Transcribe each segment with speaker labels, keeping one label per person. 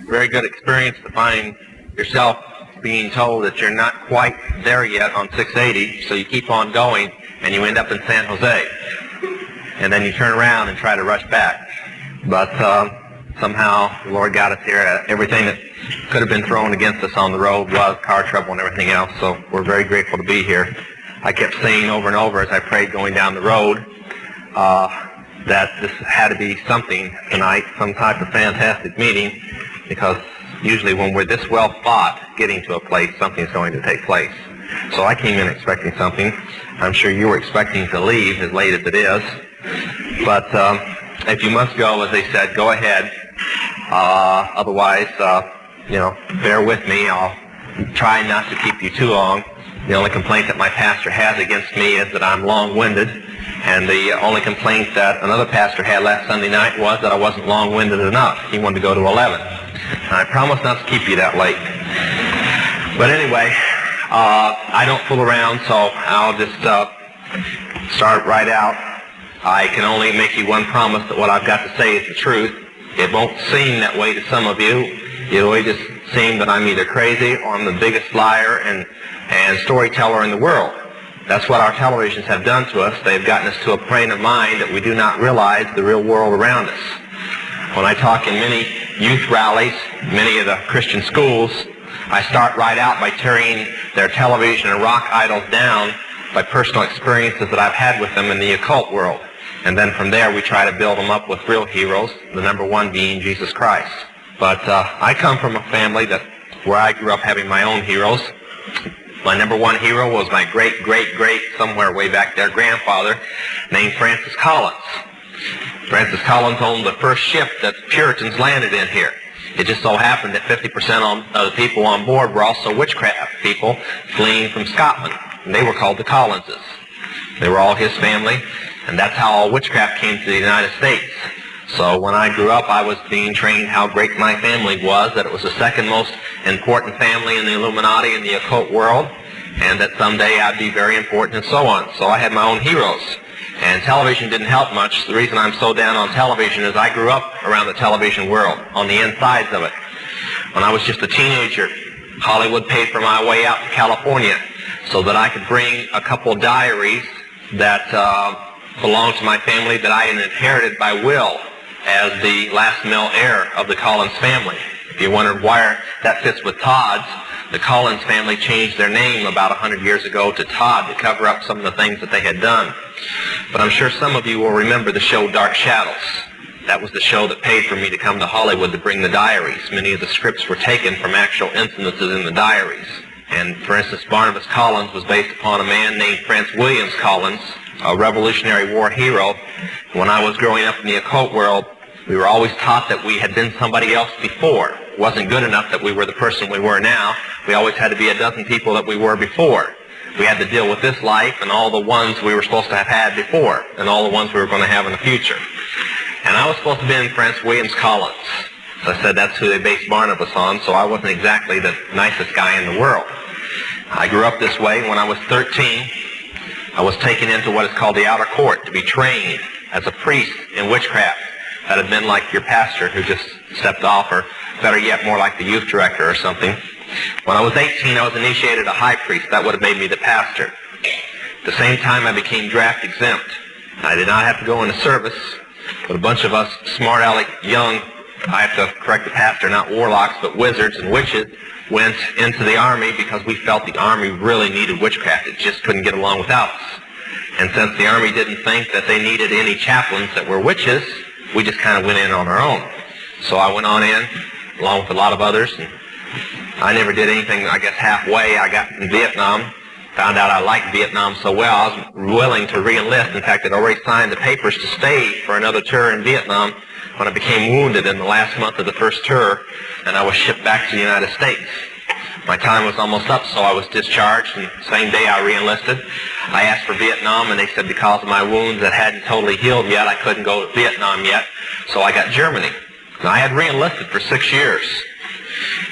Speaker 1: very good experience to find yourself being told that you're not quite there yet on 680, so you keep on going, and you end up in San Jose. And then you turn around and try to rush back. But somehow the Lord got us here. Everything that could have been thrown against us on the road was car trouble and everything else, so we're very grateful to be here. I kept saying over and over as I prayed going down the road that this had to be something tonight, some type of fantastic meeting, because usually when we're this well fought getting to a place, something's going to take place. So I came in expecting something. I'm sure you were expecting to leave, as late as it is. But if you must go, as they said, go ahead. Otherwise, bear with me. I'll try not to keep you too long. The only complaint that my pastor has against me is that I'm long-winded. And the only complaint that another pastor had last Sunday night was that I wasn't long-winded enough. He wanted to go to 11. And I promise not to keep you that late. But anyway, I don't fool around, so I'll just start right out. I can only make you one promise that what I've got to say is the truth. It won't seem that way to some of you. It'll just seem that I'm either crazy or I'm the biggest liar and storyteller in the world. That's what our televisions have done to us. They've gotten us to a frame of mind that we do not realize the real world around us. When I talk in many youth rallies, many of the Christian schools, I start right out by tearing their television and rock idols down by personal experiences that I've had with them in the occult world. And then from there we try to build them up with real heroes, the number one being Jesus Christ. But I come from a family where I grew up having my own heroes. My number one hero was my great, somewhere way back there, grandfather named Francis Collins. Francis Collins owned the first ship that Puritans landed in here. It just so happened that 50% of the people on board were also witchcraft people fleeing from Scotland. And they were called the Collinses. They were all his family, and that's how all witchcraft came to the United States. So when I grew up, I was being trained how great my family was, that it was the second most important family in the Illuminati and the occult world, and that someday I'd be very important and so on. So I had my own heroes. And television didn't help much. The reason I'm so down on television is I grew up around the television world, on the insides of it. When I was just a teenager, Hollywood paid for my way out to California so that I could bring a couple diaries that belonged to my family that I had inherited by will as the last male heir of the Collins family. If you wondered why that fits with Todd's, the Collins family changed their name about 100 years ago to Todd to cover up some of the things that they had done. But I'm sure some of you will remember the show Dark Shadows. That was the show that paid for me to come to Hollywood to bring the diaries. Many of the scripts were taken from actual incidences in the diaries. And for instance, Barnabas Collins was based upon a man named Franz Williams Collins, a Revolutionary War hero. When I was growing up in the occult world, we were always taught that we had been somebody else before. It wasn't good enough that we were the person we were now. We always had to be a dozen people that we were before. We had to deal with this life and all the ones we were supposed to have had before and all the ones we were going to have in the future. And I was supposed to be in Franz Williams Collins. So I said that's who they based Barnabas on, so I wasn't exactly the nicest guy in the world. I grew up this way. When I was 13, I was taken into what is called the outer court to be trained as a priest in witchcraft. That had been like your pastor who just stepped off, or better yet, more like the youth director or something. When I was 18, I was initiated a high priest. That would have made me the pastor. At the same time, I became draft exempt. I did not have to go into service, but a bunch of us smart-aleck young, I have to correct the pastor, not warlocks, but wizards and witches, went into the Army because we felt the Army really needed witchcraft. It just couldn't get along without us. And since the Army didn't think that they needed any chaplains that were witches, we just kind of went in on our own. So I went on in, along with a lot of others, and I never did anything, I guess, halfway. I got in Vietnam, found out I liked Vietnam so well, I was willing to re-enlist. In fact, I'd already signed the papers to stay for another tour in Vietnam when I became wounded in the last month of the first tour, and I was shipped back to the United States. My time was almost up, so I was discharged, and the same day I re-enlisted. I asked for Vietnam, and they said because of my wounds that hadn't totally healed yet, I couldn't go to Vietnam yet, so I got Germany. And I had re-enlisted for 6 years.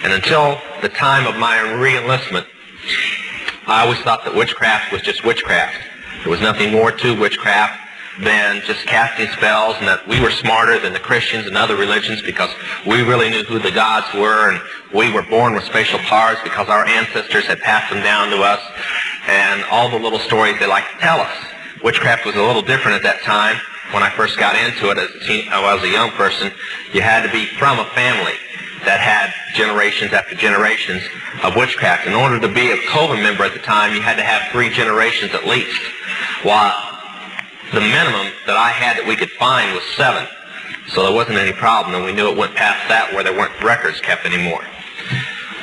Speaker 1: And until the time of my re-enlistment, I always thought that witchcraft was just witchcraft. There was nothing more to witchcraft than just casting spells, and that we were smarter than the Christians and other religions because we really knew who the gods were, and we were born with special powers because our ancestors had passed them down to us, and all the little stories they like to tell us. Witchcraft was a little different at that time. When I first got into it as a young person, you had to be from a family that had generations after generations of witchcraft. In order to be a coven member at the time, you had to have 3 generations at least. While the minimum that I had that we could find was 7. So there wasn't any problem, and we knew it went past that where there weren't records kept anymore.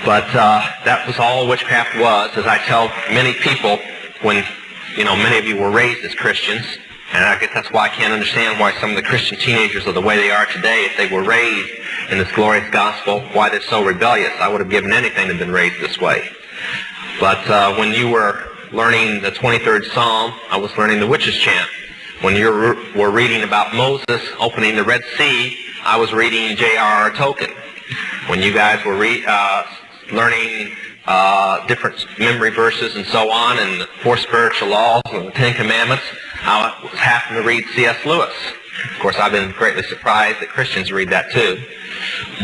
Speaker 1: But that was all witchcraft was. As I tell many people, when many of you were raised as Christians, and I guess that's why I can't understand why some of the Christian teenagers are the way they are today. If they were raised in this glorious gospel, why they're so rebellious. I would have given anything to have been raised this way. But when you were learning the 23rd Psalm, I was learning the witch's chant. When you were reading about Moses opening the Red Sea, I was reading J.R.R. Tolkien. When you guys were learning different memory verses and so on, and the 4 spiritual laws and the 10 commandments, I was happening to read C.S. Lewis. Of course, I've been greatly surprised that Christians read that too.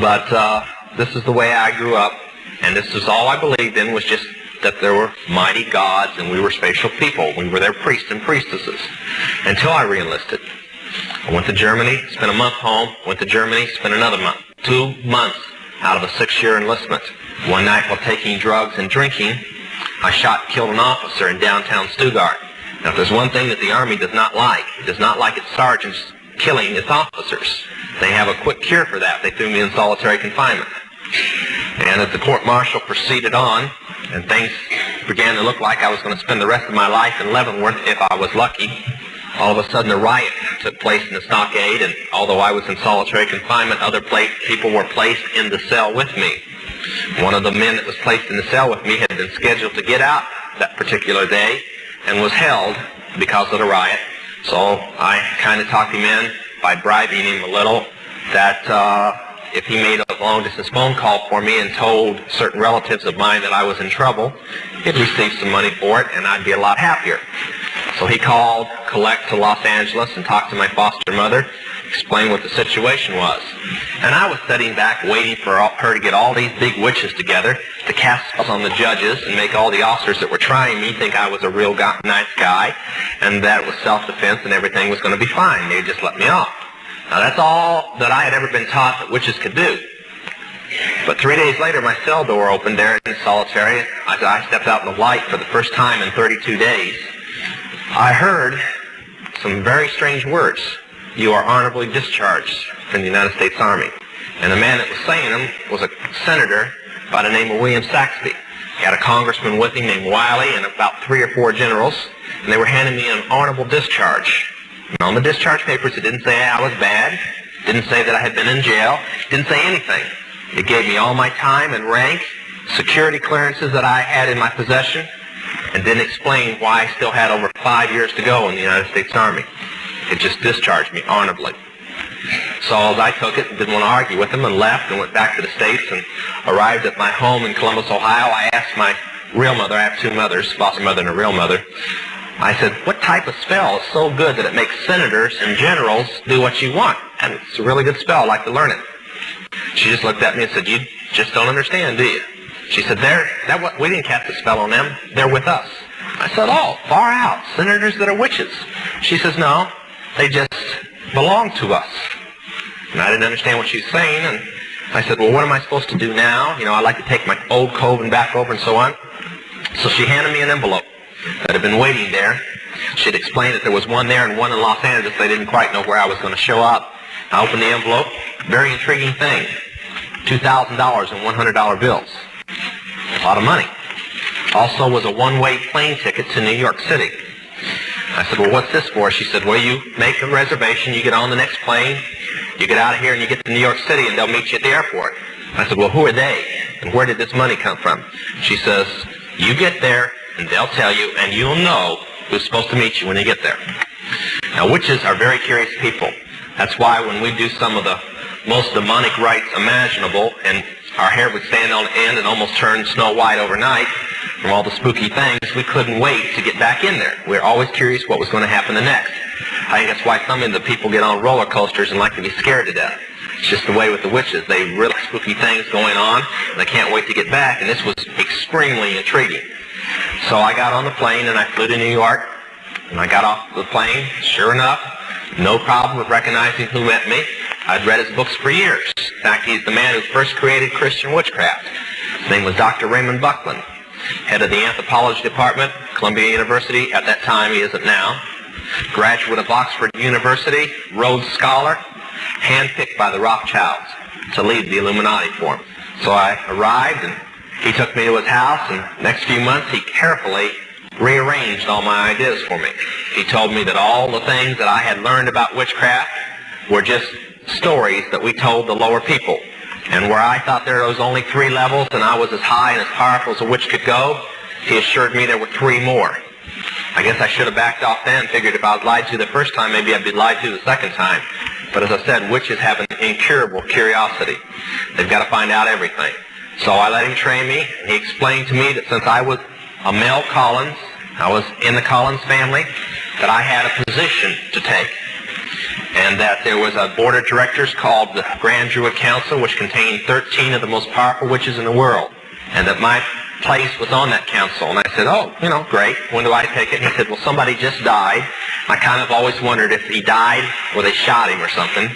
Speaker 1: But this is the way I grew up, and this is all I believed in, was just that there were mighty gods and we were special people. We were their priests and priestesses until I re-enlisted. I went to Germany, spent a month home, went to Germany, spent another month. 2 months out of a 6-year enlistment. One night while taking drugs and drinking, I shot and killed an officer in downtown Stuttgart. Now, if there's one thing that the Army does not like, it does not like its sergeants killing its officers. They have a quick cure for that. They threw me in solitary confinement. And as the court-martial proceeded on, and things began to look like I was going to spend the rest of my life in Leavenworth if I was lucky, all of a sudden a riot took place in the stockade, and although I was in solitary confinement, other people were placed in the cell with me. One of the men that was placed in the cell with me had been scheduled to get out that particular day and was held because of the riot. So I kind of talked him in by bribing him a little that if he made a long-distance phone call for me and told certain relatives of mine that I was in trouble, he'd receive some money for it and I'd be a lot happier. So he called collect to Los Angeles and talked to my foster mother, explained what the situation was. And I was sitting back waiting for her to get all these big witches together to cast spells on the judges and make all the officers that were trying me think I was a real nice guy and that it was self-defense and everything was going to be fine. They'd just let me off. Now that's all that I had ever been taught that witches could do. But 3 days later, my cell door opened there in solitary. I stepped out in the light for the first time in 32 days. I heard some very strange words. You are honorably discharged from the United States Army. And the man that was saying them was a senator by the name of William Saxby. He had a congressman with him named Wiley and about 3 or 4 generals, and they were handing me an honorable discharge. And on the discharge papers, it didn't say I was bad, didn't say that I had been in jail, didn't say anything. It gave me all my time and rank, security clearances that I had in my possession, and didn't explain why I still had over 5 years to go in the United States Army. It just discharged me honorably. So I took it and didn't want to argue with him and left and went back to the States and arrived at my home in Columbus, Ohio. I asked my real mother, I have 2 mothers, foster mother and a real mother. I said, what type of spell is so good that it makes senators and generals do what you want? And it's a really good spell. I'd like to learn it. She just looked at me and said, you just don't understand, do you? She said, we didn't cast a spell on them. They're with us. I said, oh, far out. Senators that are witches. She says, no, they just belong to us. And I didn't understand what she was saying. And I said, well, what am I supposed to do now? I'd like to take my old coven back over and so on. So she handed me an envelope that had been waiting there. She had explained that there was one there and one in Los Angeles. They didn't quite know where I was going to show up. I opened the envelope. Very intriguing thing. $2,000 in $100 bills. A lot of money. Also was a one-way plane ticket to New York City. I said, well, what's this for? She said, well, you make a reservation, you get on the next plane, you get out of here and you get to New York City and they'll meet you at the airport. I said, well, who are they? And where did this money come from? She says, you get there and they'll tell you and you'll know who's supposed to meet you when you get there. Now, witches are very curious people. That's why when we do some of the most demonic rites imaginable, and our hair would stand on end and almost turn snow white overnight from all the spooky things. We couldn't wait to get back in there. We were always curious what was going to happen the next. I think that's why some of the people get on roller coasters and like to be scared to death. It's just the way with the witches. They really like spooky things going on, and they can't wait to get back, and this was extremely intriguing. So I got on the plane, and I flew to New York, and I got off the plane. Sure enough, no problem with recognizing who met me. I'd read his books for years. In fact, he's the man who first created Christian witchcraft. His name was Dr. Raymond Buckland, head of the anthropology department, Columbia University. At that time, he isn't now. Graduate of Oxford University, Rhodes Scholar, handpicked by the Rothschilds to lead the Illuminati for him. So I arrived, and he took me to his house, and the next few months he carefully rearranged all my ideas for me. He told me that all the things that I had learned about witchcraft were just stories that we told the lower people. And where I thought there was only 3 levels and I was as high and as powerful as a witch could go, he assured me there were 3 more. I guess I should have backed off then, figured if I was lied to the first time, maybe I'd be lied to the second time. But as I said, witches have an incurable curiosity. They've got to find out everything. So I let him train me, and he explained to me that since I was a male Collins, I was in the Collins family, that I had a position to take. And that there was a board of directors called the Grand Druid Council, which contained 13 of the most powerful witches in the world. And that my place was on that council. And I said, oh, great. When do I take it? And he said, well, somebody just died. I kind of always wondered if he died or they shot him or something.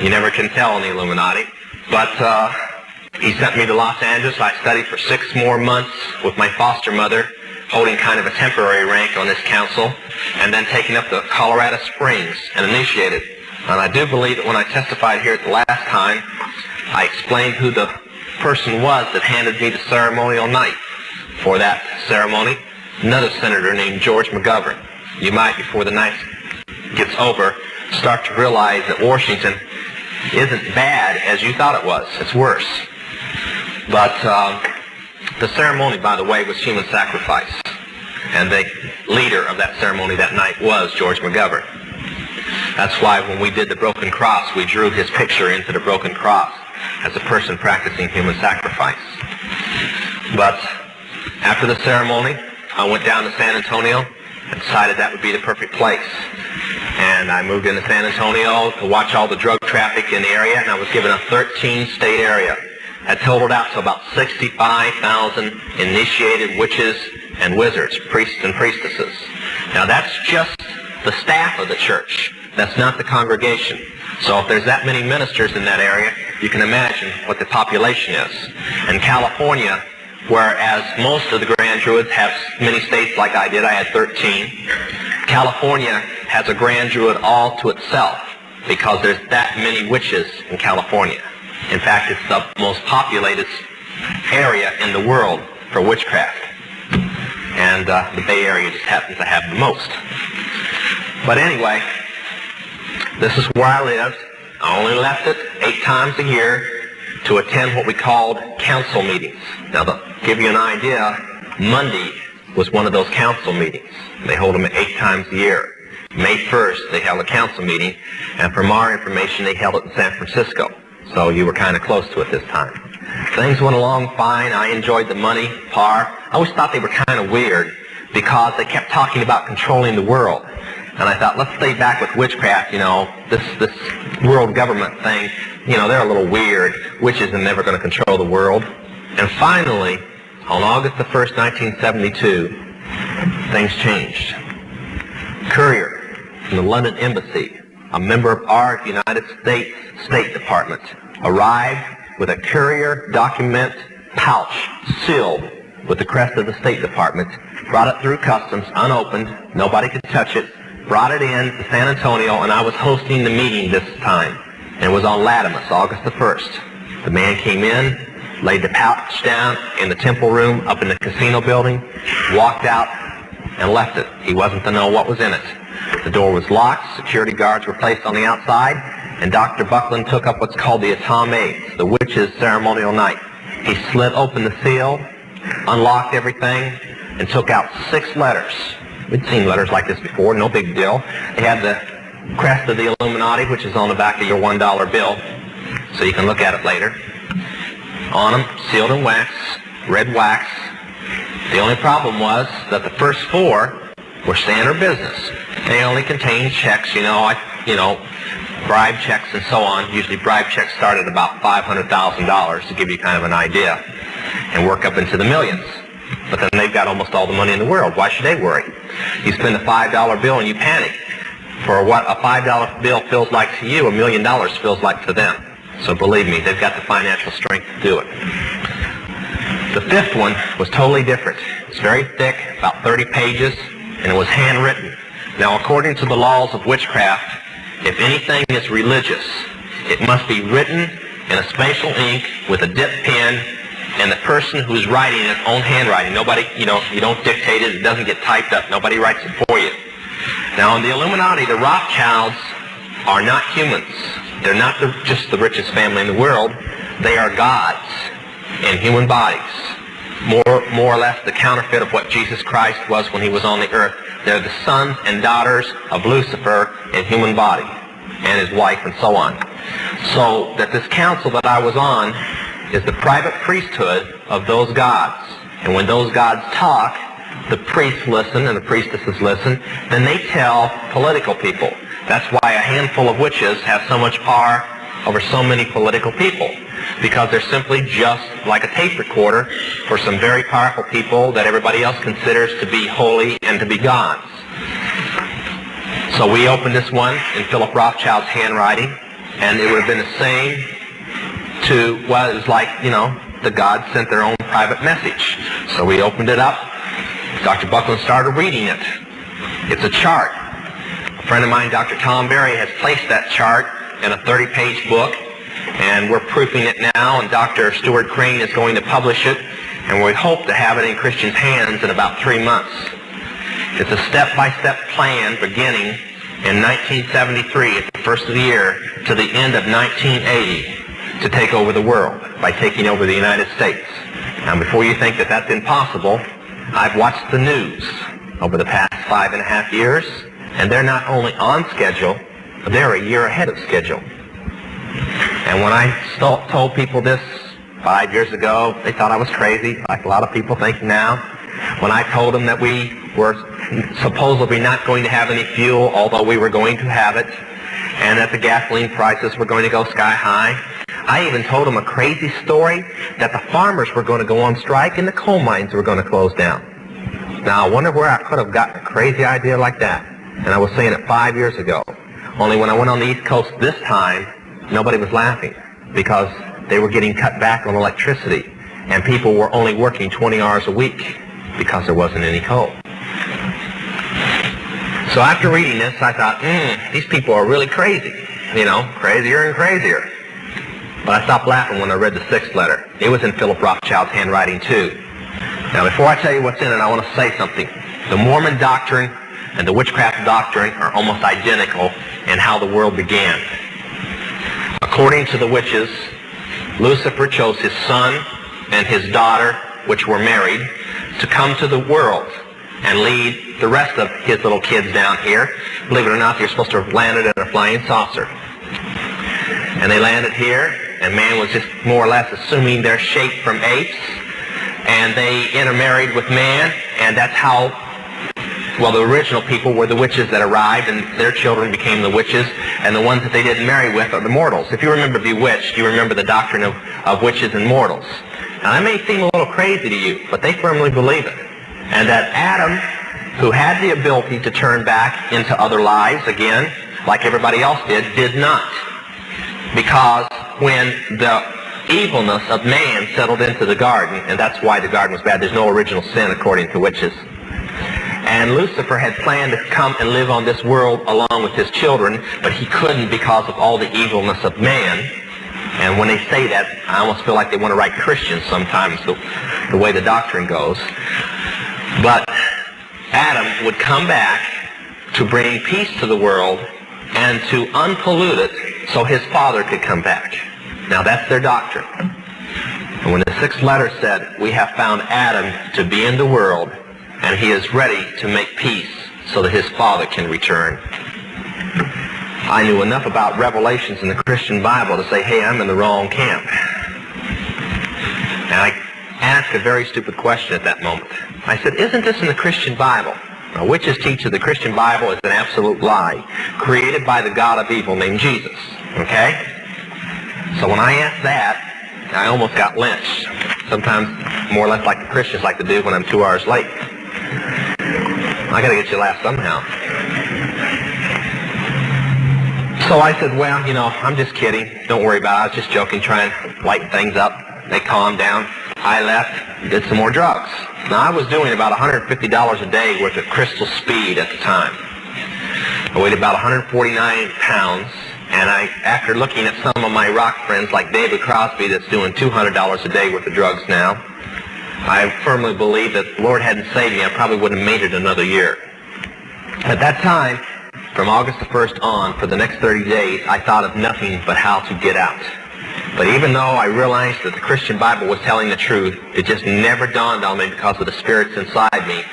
Speaker 1: You never can tell in the Illuminati. But he sent me to Los Angeles. I studied for 6 more months with my foster mother, holding kind of a temporary rank on this council, and then taking up to Colorado Springs and initiated. And I do believe that when I testified here at the last time, I explained who the person was that handed me the ceremonial knife for that ceremony, another senator named George McGovern. You might, before the night gets over, start to realize that Washington isn't bad as you thought it was. It's worse. But the ceremony, by the way, was human sacrifice. And the leader of that ceremony that night was George McGovern. That's why when we did the broken cross, we drew his picture into the broken cross as a person practicing human sacrifice. But after the ceremony, I went down to San Antonio and decided that would be the perfect place. And I moved into San Antonio to watch all the drug traffic in the area, and I was given a 13-state area. That totaled out to about 65,000 initiated witches and wizards, priests and priestesses. Now that's just the staff of the church. That's not the congregation. So if there's that many ministers in that area, you can imagine what the population is. In California, whereas most of the Grand Druids have many states like I did, I had 13, California has a Grand Druid all to itself because there's that many witches in California. In fact, it's the most populated area in the world for witchcraft. And the Bay Area just happens to have the most. But anyway, this is where I lived. I only left it 8 times a year to attend what we called council meetings. Now, to give you an idea, Monday was one of those council meetings. They hold them 8 times a year. May 1st, they held a council meeting, and from our information, they held it in San Francisco. So you were kind of close to it this time. Things went along fine. I enjoyed the money, par. I always thought they were kind of weird because they kept talking about controlling the world. And I thought, let's stay back with witchcraft, this world government thing, they're a little weird. Witches are never going to control the world. And finally, on August the 1st, 1972, things changed. Courier from the London Embassy, a member of our United States State Department, arrived with a courier document pouch sealed with the crest of the State Department, brought it through customs unopened, nobody could touch it, brought it in to San Antonio, and I was hosting the meeting this time. And it was on Latimus, August the 1st. The man came in, laid the pouch down in the temple room up in the casino building, walked out, and left it. He wasn't to know what was in it. The door was locked, security guards were placed on the outside, and Dr. Buckland took up what's called the A9E, the witch's ceremonial knife. He slid open the seal, unlocked everything, and took out 6 letters. We'd seen letters like this before, no big deal. They had the crest of the Illuminati, which is on the back of your $1 bill. so you can look at it later. On them, sealed in wax, red wax. The only problem was that the first 4 were standard business. They only contained checks, bribe checks and so on. Usually bribe checks start at about $500,000 to give you kind of an idea and work up into the millions. But then they've got almost all the money in the world. Why should they worry? You spend a $5 bill and you panic. For what a $5 bill feels like to you, $1 million feels like to them. So believe me, they've got the financial strength to do it. The 5th one was totally different. It's very thick, about 30 pages, and it was handwritten. Now, according to the laws of witchcraft, if anything is religious, it must be written in a special ink with a dip pen, and the person who's writing it own handwriting. Nobody, you don't dictate it. It doesn't get typed up. Nobody writes it for you. Now, in the Illuminati, the Rothschilds are not humans. They're not just the richest family in the world. They are gods in human bodies. More or less the counterfeit of what Jesus Christ was when he was on the earth. They're the sons and daughters of Lucifer in human body, and his wife and so on. So that this council that I was on is the private priesthood of those gods. And when those gods talk, the priests listen and the priestesses listen. Then they tell political people. That's why a handful of witches have so much power over so many political people, because they're simply just like a tape recorder for some very powerful people that everybody else considers to be holy and to be gods. So we opened this one in Philip Rothschild's handwriting, and it would have been the same to, well, it was like, the gods sent their own private message. So we opened it up. Dr. Buckland started reading it. It's a chart. A friend of mine, Dr. Tom Berry, has placed that chart in a 30-page book, and we're proofing it now, and Dr. Stuart Crane is going to publish it, and we hope to have it in Christians' hands in about 3 months. It's a step-by-step plan beginning in 1973 at the first of the year to the end of 1980 to take over the world by taking over the United States. Now, before you think that that's impossible, I've watched the news over the past 5.5 years, and they're not only on schedule, they're a year ahead of schedule. And when I told people this 5 years ago, they thought I was crazy, like a lot of people think now. When I told them that we were supposedly not going to have any fuel, although we were going to have it, and that the gasoline prices were going to go sky high, I even told them a crazy story that the farmers were going to go on strike and the coal mines were going to close down. Now, I wonder where I could have gotten a crazy idea like that. And I was saying it 5 years ago. Only when I went on the East Coast this time, nobody was laughing because they were getting cut back on electricity, and people were only working 20 hours a week because there wasn't any coal. So after reading this, I thought, these people are really crazy. Crazier and crazier. But I stopped laughing when I read the 6th letter. It was in Philip Rothschild's handwriting, too. Now, before I tell you what's in it, I want to say something. The Mormon doctrine and the witchcraft doctrine are almost identical in how the world began. According to the witches, Lucifer chose his son and his daughter, which were married, to come to the world and lead the rest of his little kids down here. Believe it or not, they're supposed to have landed in a flying saucer. And they landed here, and man was just more or less assuming their shape from apes, and they intermarried with man, and that's how, the original people were the witches that arrived, and their children became the witches, and the ones that they didn't marry with are the mortals. If you remember Bewitched, you remember the doctrine of witches and mortals. Now, that may seem a little crazy to you, but they firmly believe it. And that Adam, who had the ability to turn back into other lives again, like everybody else did not. Because when the evilness of man settled into the garden, and that's why the garden was bad, there's no original sin according to witches. And Lucifer had planned to come and live on this world along with his children, but he couldn't because of all the evilness of man. And when they say that, I almost feel like they want to write Christians sometimes, the way the doctrine goes. But Adam would come back to bring peace to the world and to unpollute it so his father could come back. Now that's their doctrine. And when the 6th letter said, we have found Adam to be in the world, and he is ready to make peace so that his father can return, I knew enough about revelations in the Christian Bible to say, hey, I'm in the wrong camp. And I asked a very stupid question at that moment. I said, isn't this in the Christian Bible? Now, witches teach that the Christian Bible is an absolute lie, created by the god of evil named Jesus. Okay? So when I asked that, I almost got lynched. Sometimes more or less like the Christians like to do when I'm 2 hours late. I got to get you to laugh somehow. So I said, well, you know, I'm just kidding. Don't worry about it. I was just joking, trying to lighten things up. They calmed down. I left, did some more drugs. Now, I was doing about $150 a day worth of crystal speed at the time. I weighed about 149 pounds, and after looking at some of my rock friends like David Crosby that's doing $200 a day worth of drugs now, I firmly believe that the Lord hadn't saved me, I probably wouldn't have made it another year. At that time, from August the 1st on, for the next 30 days, I thought of nothing but how to get out. But even though I realized that the Christian Bible was telling the truth, it just never dawned on me because of the spirits inside me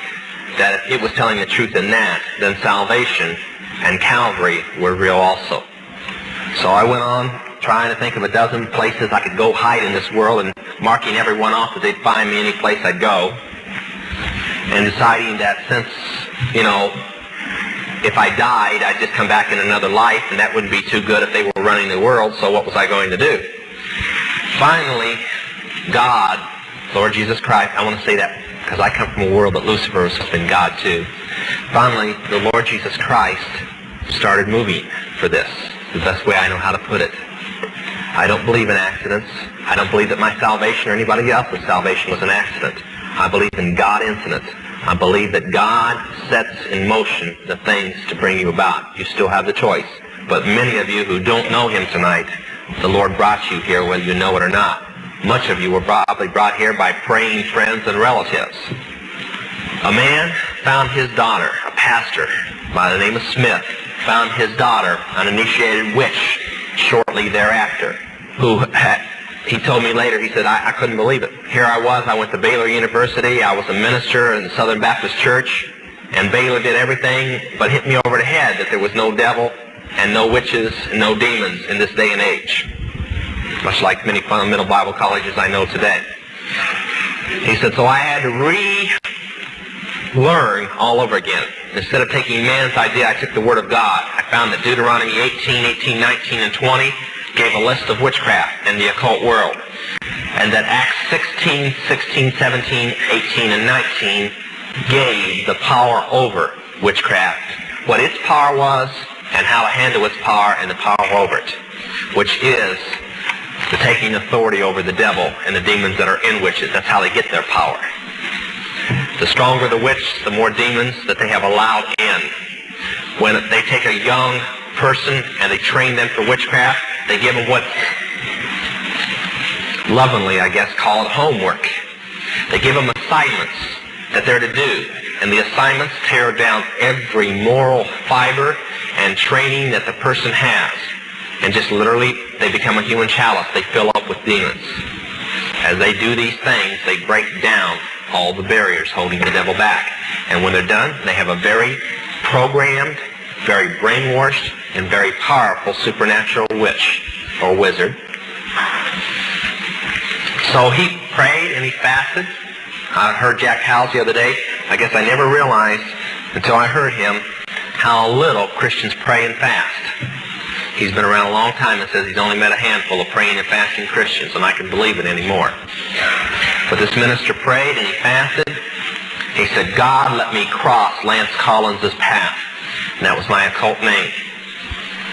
Speaker 1: that if it was telling the truth in that, then salvation and Calvary were real also. So I went on trying to think of a dozen places I could go hide in this world and marking everyone off that they'd find me any place I'd go, and deciding that since, you know, if I died, I'd just come back in another life, and that wouldn't be too good if they were running the world, so what was I going to do? Finally, God, Lord Jesus Christ, I want to say that because I come from a world that Lucifer has been God too. Finally, the Lord Jesus Christ started moving for this. The best way I know how to put it. I don't believe in accidents. I don't believe that my salvation or anybody else's salvation was an accident. I believe in God incident. I believe that God sets in motion the things to bring you about. You still have the choice. But many of you who don't know Him tonight, the Lord brought you here whether you know it or not. Much of you were probably brought here by praying friends and relatives. A man found his daughter, a pastor by the name of Smith, found his daughter, an initiated witch, shortly thereafter, he told me later, he said, I couldn't believe it. Here I was, I went to Baylor University, I was a minister in the Southern Baptist Church, and Baylor did everything but hit me over the head that there was no devil and no witches and no demons in this day and age, much like many fundamental Bible colleges I know today. He said, so I had to relearn all over again. Instead of taking man's idea, I took the Word of God. I found that Deuteronomy 18, 18, 19, and 20 gave a list of witchcraft in the occult world. And that Acts 16, 16, 17, 18, and 19 gave the power over witchcraft, what its power was, and how to handle its power and the power over it, which is the taking authority over the devil and the demons that are in witches. That's how they get their power. The stronger the witch, the more demons that they have allowed in. When they take a young person and they train them for witchcraft, they give them what lovingly, I guess, called homework. They give them assignments that they're to do. And the assignments tear down every moral fiber and training that the person has. And just literally, they become a human chalice. They fill up with demons. As they do these things, they break down all the barriers holding the devil back. And when they're done, they have a very programmed, very brainwashed, and very powerful supernatural witch or wizard. So he prayed and he fasted. I heard Jack Howells the other day. I guess I never realized until I heard him how little Christians pray and fast. He's been around a long time and says he's only met a handful of praying and fasting Christians, and I can believe it anymore. But this minister prayed and he fasted. He said, God, let me cross Lance Collins' path. And that was my occult name.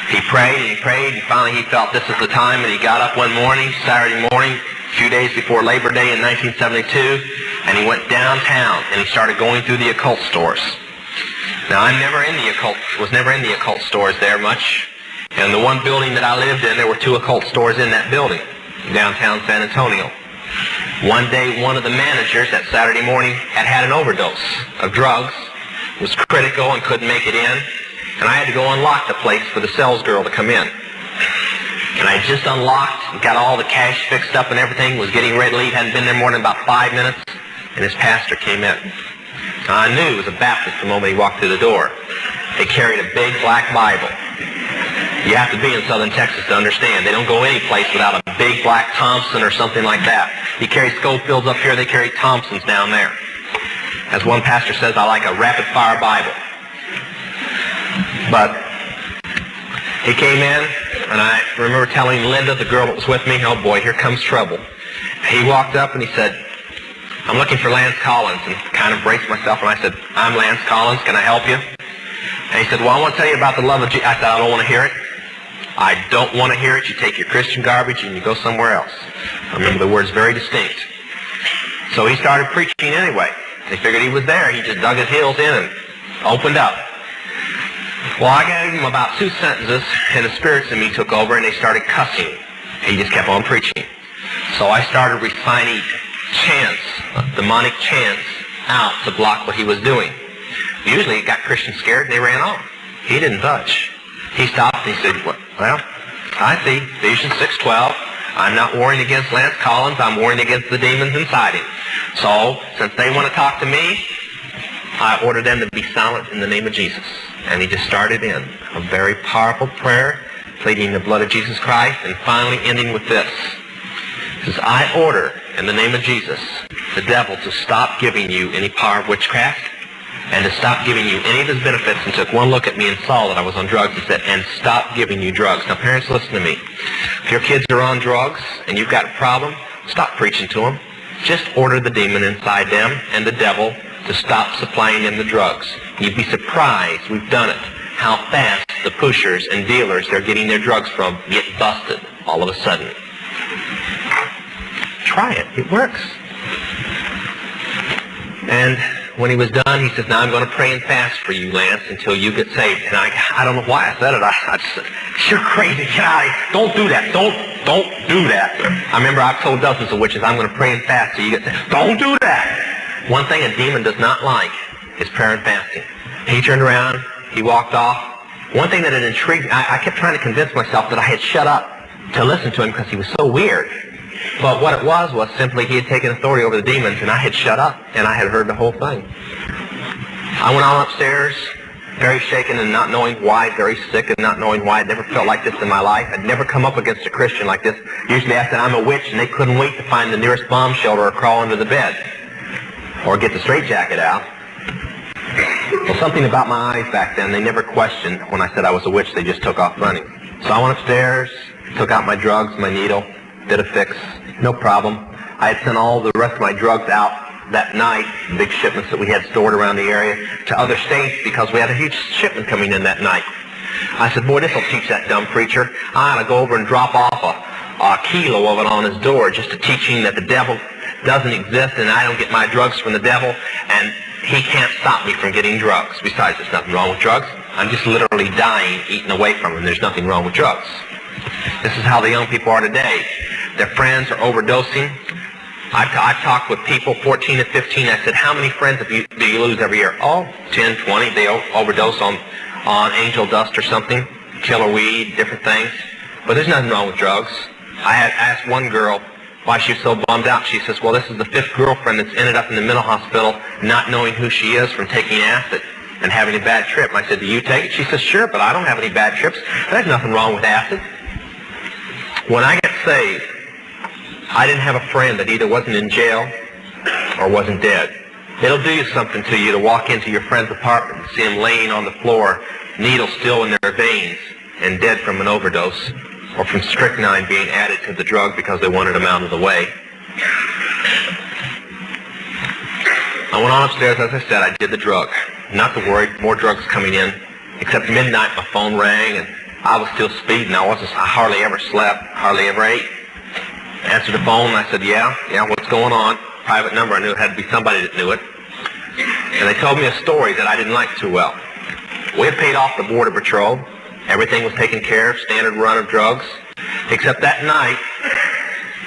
Speaker 1: He prayed and finally he felt this is the time, and he got up one morning, Saturday morning, a few days before Labor Day in 1972, and he went downtown and he started going through the occult stores. Now was never in the occult stores there much. And the one building that I lived in, there were 2 occult stores in that building, downtown San Antonio. One day, one of the managers that Saturday morning had an overdose of drugs, was critical and couldn't make it in, and I had to go unlock the place for the sales girl to come in. And I just unlocked, got all the cash fixed up and everything, was getting ready to leave, hadn't been there more than about 5 minutes, and his pastor came in. Now, I knew he was a Baptist the moment he walked through the door. He carried a big black Bible. You have to be in southern Texas to understand. They don't go any place without a big black Thompson or something like that. You carry Schofields up here, they carry Thompsons down there. As one pastor says, I like a rapid-fire Bible. But he came in, and I remember telling Linda, the girl that was with me, oh boy, here comes trouble. He walked up and he said, I'm looking for Lance Collins, and kind of braced myself, and I said, I'm Lance Collins, can I help you? And he said, well, I want to tell you about the love of Jesus. I said, I don't want to hear it. I don't want to hear it. You take your Christian garbage and you go somewhere else. I remember the words very distinct. So he started preaching anyway. They figured he was there. He just dug his heels in and opened up. Well, I gave him about 2 sentences, and the spirits in me took over, and they started cussing. He just kept on preaching. So I started reciting chants, demonic chants, out to block what he was doing. Usually it got Christians scared and they ran off. He didn't budge. He stopped and he said, well, I see, Ephesians 6:12. I'm not warring against Lance Collins. I'm warring against the demons inside him. So, since they want to talk to me, I order them to be silent in the name of Jesus. And he just started in a very powerful prayer, pleading the blood of Jesus Christ, and finally ending with this. He says, I order in the name of Jesus the devil to stop giving you any power of witchcraft and to stop giving you any of his benefits, and took one look at me and saw that I was on drugs and said, and stop giving you drugs. Now parents, listen to me. If your kids are on drugs and you've got a problem, stop preaching to them. Just order the demon inside them and the devil to stop supplying them the drugs. You'd be surprised, we've done it, how fast the pushers and dealers they're getting their drugs from get busted all of a sudden. Try it. It works. And when he was done, he says, now I'm going to pray and fast for you, Lance, until you get saved. And I don't know why I said it. I just said, you're crazy. Don't do that. Don't do that. I remember I've told dozens of witches, I'm going to pray and fast till you get saved. Don't do that. One thing a demon does not like is prayer and fasting. He turned around. He walked off. One thing that had intrigued me, I kept trying to convince myself that I had shut up to listen to him because he was so weird. But what it was simply he had taken authority over the demons, and I had shut up, and I had heard the whole thing. I went on upstairs, very shaken and not knowing why, very sick and not knowing why. I'd never felt like this in my life. I'd never come up against a Christian like this. Usually I said, I'm a witch, and they couldn't wait to find the nearest bomb shelter or crawl under the bed or get the straitjacket out. Well, something about my eyes back then, they never questioned when I said I was a witch. They just took off running. So I went upstairs, took out my drugs, my needle, did a fix, no problem. I had sent all the rest of my drugs out that night, big shipments that we had stored around the area, to other states because we had a huge shipment coming in that night. I said, boy, this will teach that dumb preacher. I ought to go over and drop off a kilo of it on his door just to teach him that the devil doesn't exist and I don't get my drugs from the devil and he can't stop me from getting drugs. Besides, there's nothing wrong with drugs. I'm just literally dying, eating away from them. There's nothing wrong with drugs. This is how the young people are today. Their friends are overdosing. I've talked with people, 14 and 15. I said, how many friends do you lose every year? Oh, 10, 20. They overdose on angel dust or something, killer weed, different things. But there's nothing wrong with drugs. I had asked one girl why she was so bummed out. She says, well, this is the 5th girlfriend that's ended up in the mental hospital not knowing who she is from taking acid and having a bad trip. And I said, do you take it? She says, sure, but I don't have any bad trips. There's nothing wrong with acid. When I got saved, I didn't have a friend that either wasn't in jail or wasn't dead. It'll do you something to you to walk into your friend's apartment and see him laying on the floor, needles still in their veins, and dead from an overdose, or from strychnine being added to the drug because they wanted him out of the way. I went on upstairs, as I said, I did the drug. Not to worry, more drugs coming in. Except midnight, my phone rang, and I was still speeding. I hardly ever slept, hardly ever ate. Answered the phone, and I said, yeah, what's going on? Private number, I knew it had to be somebody that knew it. And they told me a story that I didn't like too well. We had paid off the Border Patrol. Everything was taken care of, standard run of drugs. Except that night,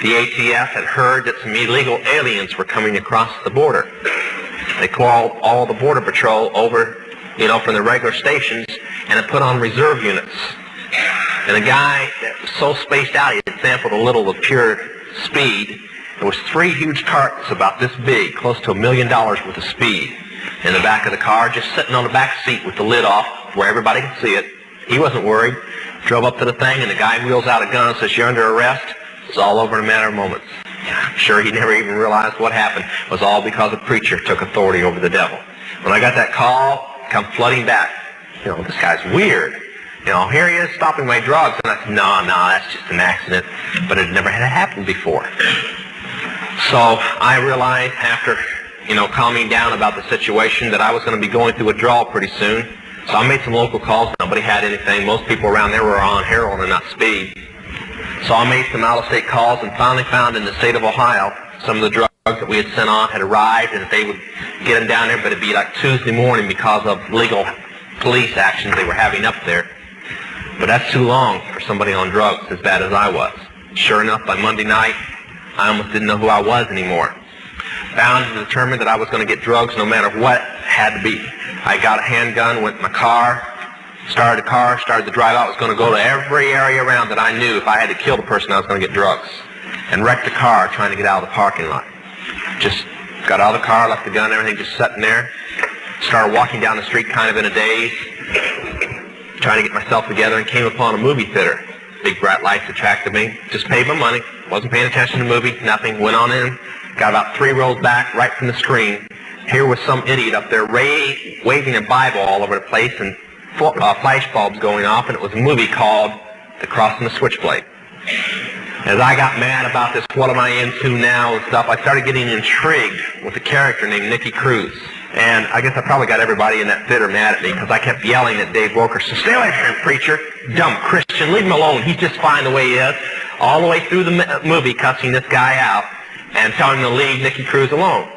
Speaker 1: the ATF had heard that some illegal aliens were coming across the border. They called all the Border Patrol over, from the regular stations, and had put on reserve units. And a guy that was so spaced out, he had sampled a little of pure speed. There was 3 huge cartons about this big, close to $1 million worth of speed, in the back of the car, just sitting on the back seat with the lid off where everybody could see it. He wasn't worried. Drove up to the thing, and the guy wheels out a gun and says, "You're under arrest." It's all over in a matter of moments. I'm sure he never even realized what happened. It was all because a preacher took authority over the devil. When I got that call, come flooding back. This guy's weird. Here he is stopping my drugs. And I said, no, that's just an accident. But it never had happened before. So I realized after, calming down about the situation that I was going to be going through withdrawal pretty soon. So I made some local calls. Nobody had anything. Most people around there were on heroin and not speed. So I made some out-of-state calls and finally found in the state of Ohio some of the drugs that we had sent on had arrived, and that they would get them down there, but it'd be like Tuesday morning because of legal police actions they were having up there. But that's too long for somebody on drugs as bad as I was. Sure enough, by Monday night, I almost didn't know who I was anymore. Bound and determined that I was going to get drugs no matter what had to be. I got a handgun, went in my car, started the drive out. I was going to go to every area around that I knew if I had to kill the person I was going to get drugs. And wrecked the car trying to get out of the parking lot. Just got out of the car, left the gun and everything just sitting there. Started walking down the street kind of in a daze, trying to get myself together, and came upon a movie theater. Big bright lights attracted me. Just paid my money. Wasn't paying attention to the movie. Nothing. Went on in. Got about 3 rows back right from the screen. Here was some idiot up there waving a Bible all over the place and flash bulbs going off, and it was a movie called The Cross and the Switchblade. As I got mad about this, what am I into now and stuff, I started getting intrigued with a character named Nicky Cruz. And I guess I probably got everybody in that theater mad at me because I kept yelling at Dave Wilkerson, "Stay away from him, preacher, dumb Christian, leave him alone, he's just fine the way he is." All the way through the movie, cussing this guy out and telling him to leave Nicky Cruz alone.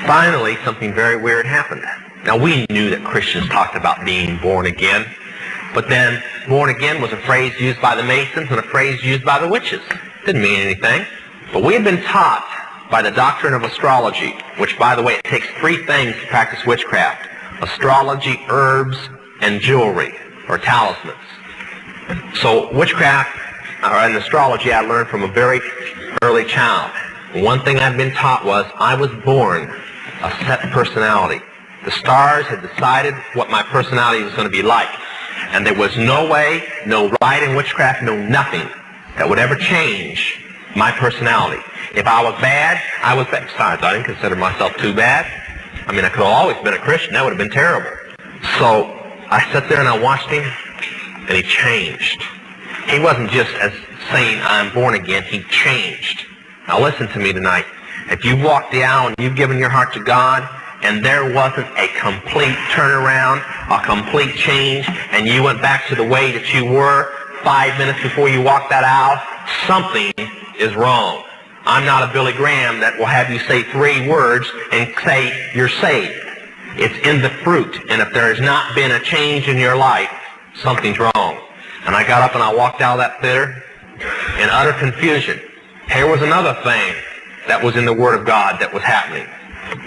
Speaker 1: Finally, something very weird happened. Now, we knew that Christians talked about being born again, but then born again was a phrase used by the Masons and a phrase used by the witches. Didn't mean anything. But we had been taught by the doctrine of astrology, which, by the way, it takes 3 things to practice witchcraft: astrology, herbs, and jewelry, or talismans. So witchcraft and astrology I learned from a very early child. One thing I'd been taught was I was born a set personality. The stars had decided what my personality was going to be like. And there was no way, no rite in witchcraft, no nothing that would ever change my personality. If I was bad, I was bad. Besides, I didn't consider myself too bad. I mean, I could have always been a Christian. That would have been terrible. So I sat there and I watched him, and he changed. He wasn't just as saying, "I'm born again." He changed. Now listen to me tonight. If you walked the aisle and you've given your heart to God, and there wasn't a complete turnaround, a complete change, and you went back to the way that you were 5 minutes before you walked that aisle, something is wrong. I'm not a Billy Graham that will have you say 3 words and say you're saved. It's in the fruit, and if there has not been a change in your life, something's wrong. And I got up and I walked out of that theater in utter confusion. Here was another thing that was in the Word of God that was happening.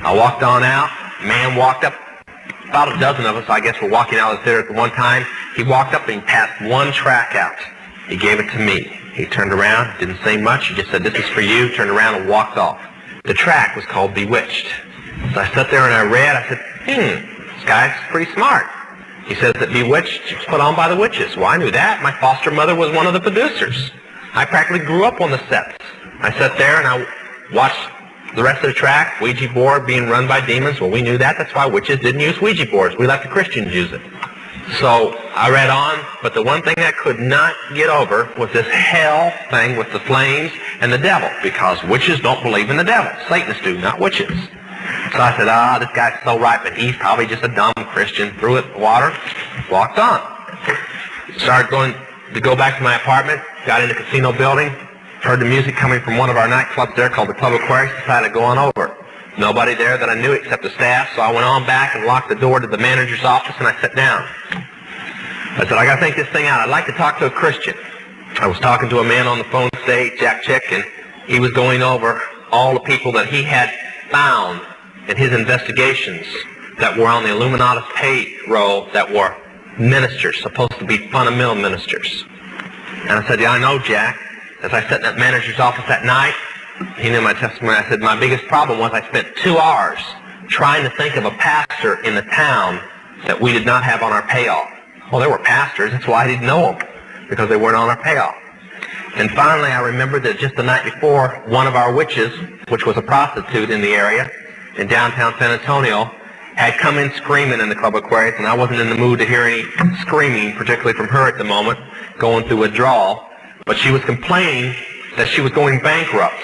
Speaker 1: I walked on out. A man walked up. About a dozen of us, I guess, were walking out of the theater at the one time. He walked up and he passed 1 track out. He gave it to me. He turned around, didn't say much. He just said, "This is for you," turned around and walked off. The track was called Bewitched. So I sat there and I read. I said, this guy's pretty smart. He says that Bewitched was put on by the witches. Well, I knew that. My foster mother was one of the producers. I practically grew up on the sets. I sat there and I watched the rest of the track, Ouija board being run by demons. Well, we knew that. That's why witches didn't use Ouija boards. We let the Christians use it. So I read on, but the one thing I could not get over was this hell thing with the flames and the devil, because witches don't believe in the devil. Satanists do, not witches. So I said, this guy's so right, but he's probably just a dumb Christian. Threw it in the water, walked on. Started going to go back to my apartment, got in the casino building, heard the music coming from one of our nightclubs there called the Club Aquarius, decided to go on over. Nobody there that I knew except the staff, so I went on back and locked the door to the manager's office and I sat down. I said, I got to think this thing out. I'd like to talk to a Christian. I was talking to a man on the phone today, Jack Chick, and he was going over all the people that he had found in his investigations that were on the Illuminati payroll that were ministers, supposed to be fundamental ministers. And I said, yeah, I know, Jack. As I sat in that manager's office that night, he knew my testimony. I said, my biggest problem was I spent 2 hours trying to think of a pastor in the town that we did not have on our payoff. Well, there were pastors. That's why I didn't know them, because they weren't on our payoff. And finally, I remembered that just the night before, one of our witches, which was a prostitute in the area, in downtown San Antonio, had come in screaming in the Club Aquarius, and I wasn't in the mood to hear any screaming, particularly from her at the moment, going through withdrawal. But she was complaining that she was going bankrupt.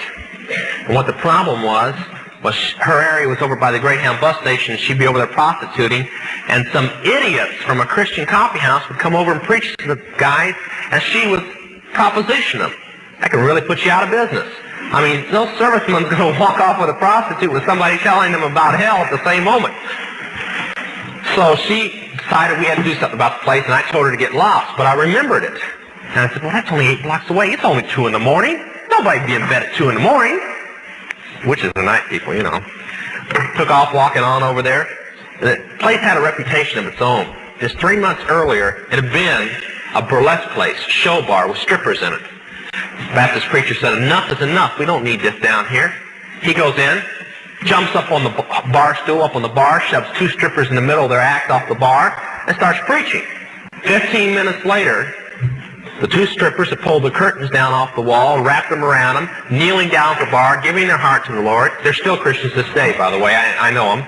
Speaker 1: And what the problem was her area was over by the Greyhound bus station, and she'd be over there prostituting, and some idiots from a Christian coffee house would come over and preach to the guys, and she would proposition them. That can really put you out of business. I mean, no serviceman's going to walk off with a prostitute with somebody telling them about hell at the same moment. So she decided we had to do something about the place, and I told her to get lost, but I remembered it. And I said, well, that's only 8 blocks away. It's only 2 in the morning. Nobody'd be in bed at 2 in the morning. Which is the night people, you know. Took off walking on over there. The place had a reputation of its own. Just 3 months earlier, it had been a burlesque place, show bar with strippers in it. The Baptist preacher said, enough is enough. We don't need this down here. He goes in, jumps up on the bar stool, up on the bar, shoves 2 strippers in the middle of their act off the bar, and starts preaching. 15 minutes later, the 2 strippers had pulled the curtains down off the wall, wrapped them around them, kneeling down at the bar, giving their heart to the Lord. They're still Christians this day, by the way. I know them.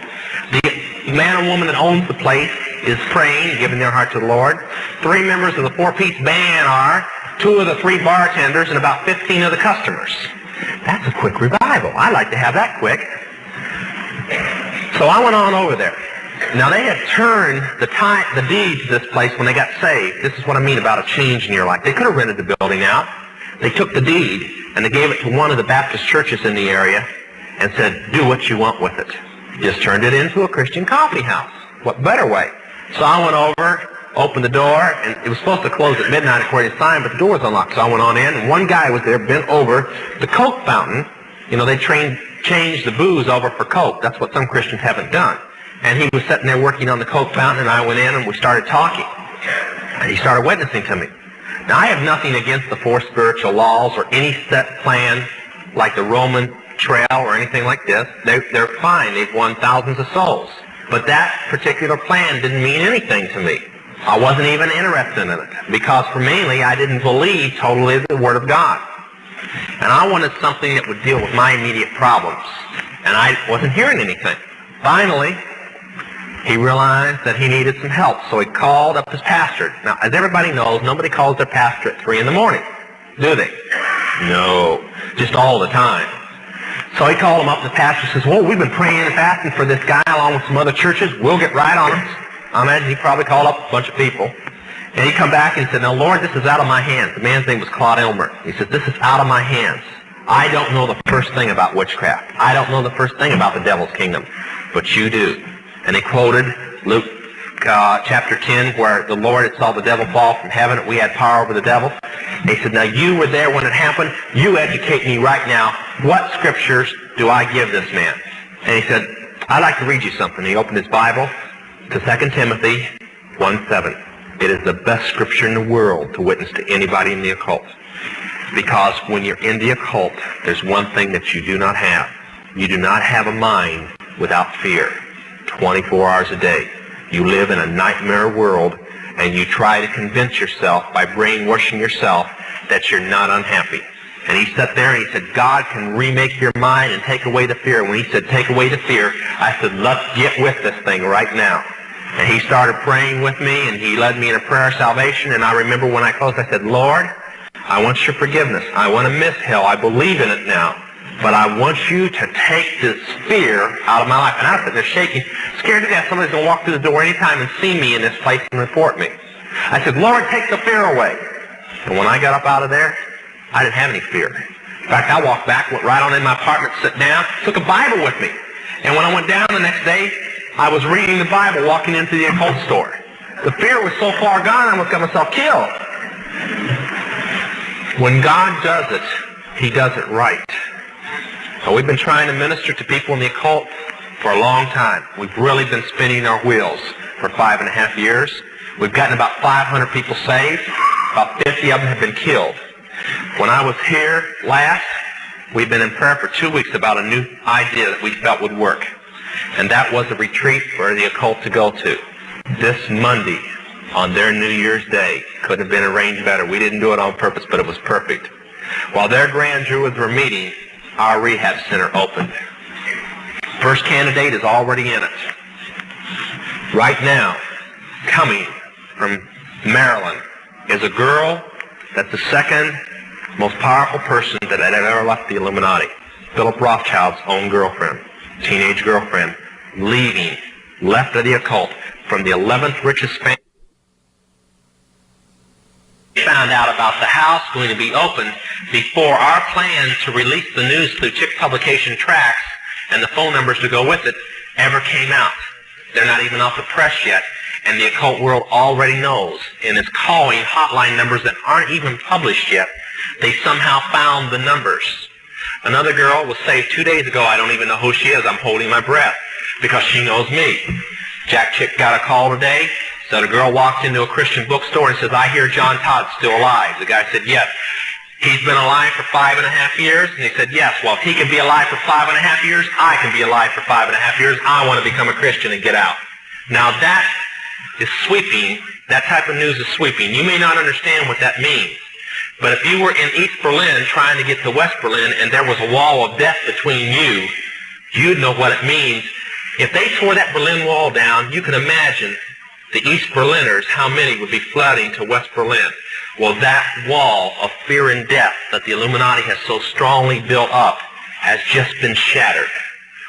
Speaker 1: The man and woman that owns the place is praying, giving their heart to the Lord. 3 members of the 4-piece band are, 2 of the 3 bartenders, and about 15 of the customers. That's a quick revival. I'd like to have that quick. So I went on over there. Now, they had turned the deed to this place when they got saved. This is what I mean about a change in your life. They could have rented the building out. They took the deed, and they gave it to one of the Baptist churches in the area and said, do what you want with it. Just turned it into a Christian coffee house. What better way? So I went over, opened the door, and it was supposed to close at midnight according to sign, but the door was unlocked. So I went on in, and one guy was there, bent over the Coke fountain. You know, they changed the booze over for Coke. That's what some Christians haven't done. And he was sitting there working on the Coke fountain, and I went in, and we started talking. And he started witnessing to me. Now, I have nothing against the 4 spiritual laws or any set plan like the Roman trail or anything like this. They're fine. They've won thousands of souls. But that particular plan didn't mean anything to me. I wasn't even interested in it because, for mainly, I didn't believe totally the Word of God. And I wanted something that would deal with my immediate problems. And I wasn't hearing anything. Finally, he realized that he needed some help, so he called up his pastor. Now, as everybody knows, nobody calls their pastor at 3 in the morning, do they? No, just all the time. So he called him up, and the pastor says, well, we've been praying and fasting for this guy along with some other churches. We'll get right on him. I imagine he probably called up a bunch of people. And he come back and said, now, Lord, this is out of my hands. The man's name was Claude Elmer. He said, this is out of my hands. I don't know the first thing about witchcraft. I don't know the first thing about the devil's kingdom, but you do. And he quoted Luke chapter 10, where the Lord had saw the devil fall from heaven, and we had power over the devil. And he said, now you were there when it happened. You educate me right now. What scriptures do I give this man? And he said, I'd like to read you something. He opened his Bible to 2 Timothy 1:7. It is the best scripture in the world to witness to anybody in the occult. Because when you're in the occult, there's one thing that you do not have. You do not have a mind without fear. 24 hours a day. You live in a nightmare world, and you try to convince yourself by brainwashing yourself that you're not unhappy. And he sat there and he said, God can remake your mind and take away the fear. When he said, take away the fear, I said, let's get with this thing right now. And he started praying with me, and he led me in a prayer of salvation. And I remember when I closed, I said, Lord, I want your forgiveness. I want to miss hell. I believe in it now. But I want you to take this fear out of my life. And I was sitting there shaking, scared to death. Somebody's going to walk through the door anytime and see me in this place and report me. I said, Lord, take the fear away. And when I got up out of there, I didn't have any fear. In fact, I walked back, went right on in my apartment, sat down, took a Bible with me. And when I went down the next day, I was reading the Bible, walking into the occult store. The fear was so far gone, I almost got myself killed. When God does it, he does it right. Now, we've been trying to minister to people in the occult for a long time. We've really been spinning our wheels for 5.5 years. We've gotten about 500 people saved. About 50 of them have been killed. When I was here last, we've been in prayer for 2 weeks about a new idea that we felt would work. And that was a retreat for the occult to go to. This Monday, on their New Year's Day. Couldn't have been arranged better. We didn't do it on purpose, but it was perfect. While their grand jurors were meeting, our rehab center opened. First candidate is already in it. Right now, coming from Maryland, is a girl that's the second most powerful person that had ever left the Illuminati. Philip Rothschild's own girlfriend, teenage girlfriend, left of the occult from the 11th richest family. Found out about the house going to be opened before our plan to release the news through Chick publication tracks and the phone numbers to go with it ever came out. They're not even off the press yet, and the occult world already knows and is calling hotline numbers that aren't even published yet. They somehow found the numbers. Another girl was saved 2 days ago. I don't even know who she is. I'm holding my breath because she knows me. Jack Chick got a call today. So the girl walked into a Christian bookstore and says, "I hear John Todd's still alive." The guy said, "Yes." "He's been alive for 5.5 years?" And he said, "Yes." "Well, if he can be alive for 5.5 years, I can be alive for 5.5 years. I want to become a Christian and get out." Now that is sweeping. That type of news is sweeping. You may not understand what that means. But if you were in East Berlin trying to get to West Berlin and there was a wall of death between you, you'd know what it means. If they tore that Berlin Wall down, you can imagine the East Berliners, how many would be flooding to West Berlin. Well, that wall of fear and death that the Illuminati has so strongly built up has just been shattered.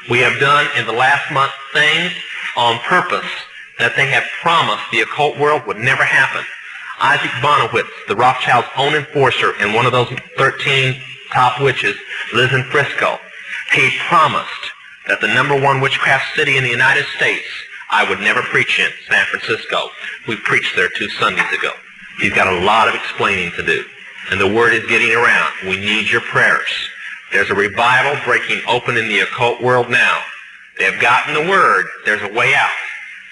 Speaker 1: We have done in the last month things on purpose that they have promised the occult world would never happen. Isaac Bonowitz, the Rothschild's own enforcer and one of those 13 top witches, lives in Frisco. He promised that the #1 witchcraft city in the United States, I would never preach in, San Francisco. We preached there 2 Sundays ago. He's got a lot of explaining to do. And the word is getting around. We need your prayers. There's a revival breaking open in the occult world now. They have gotten the word. There's a way out.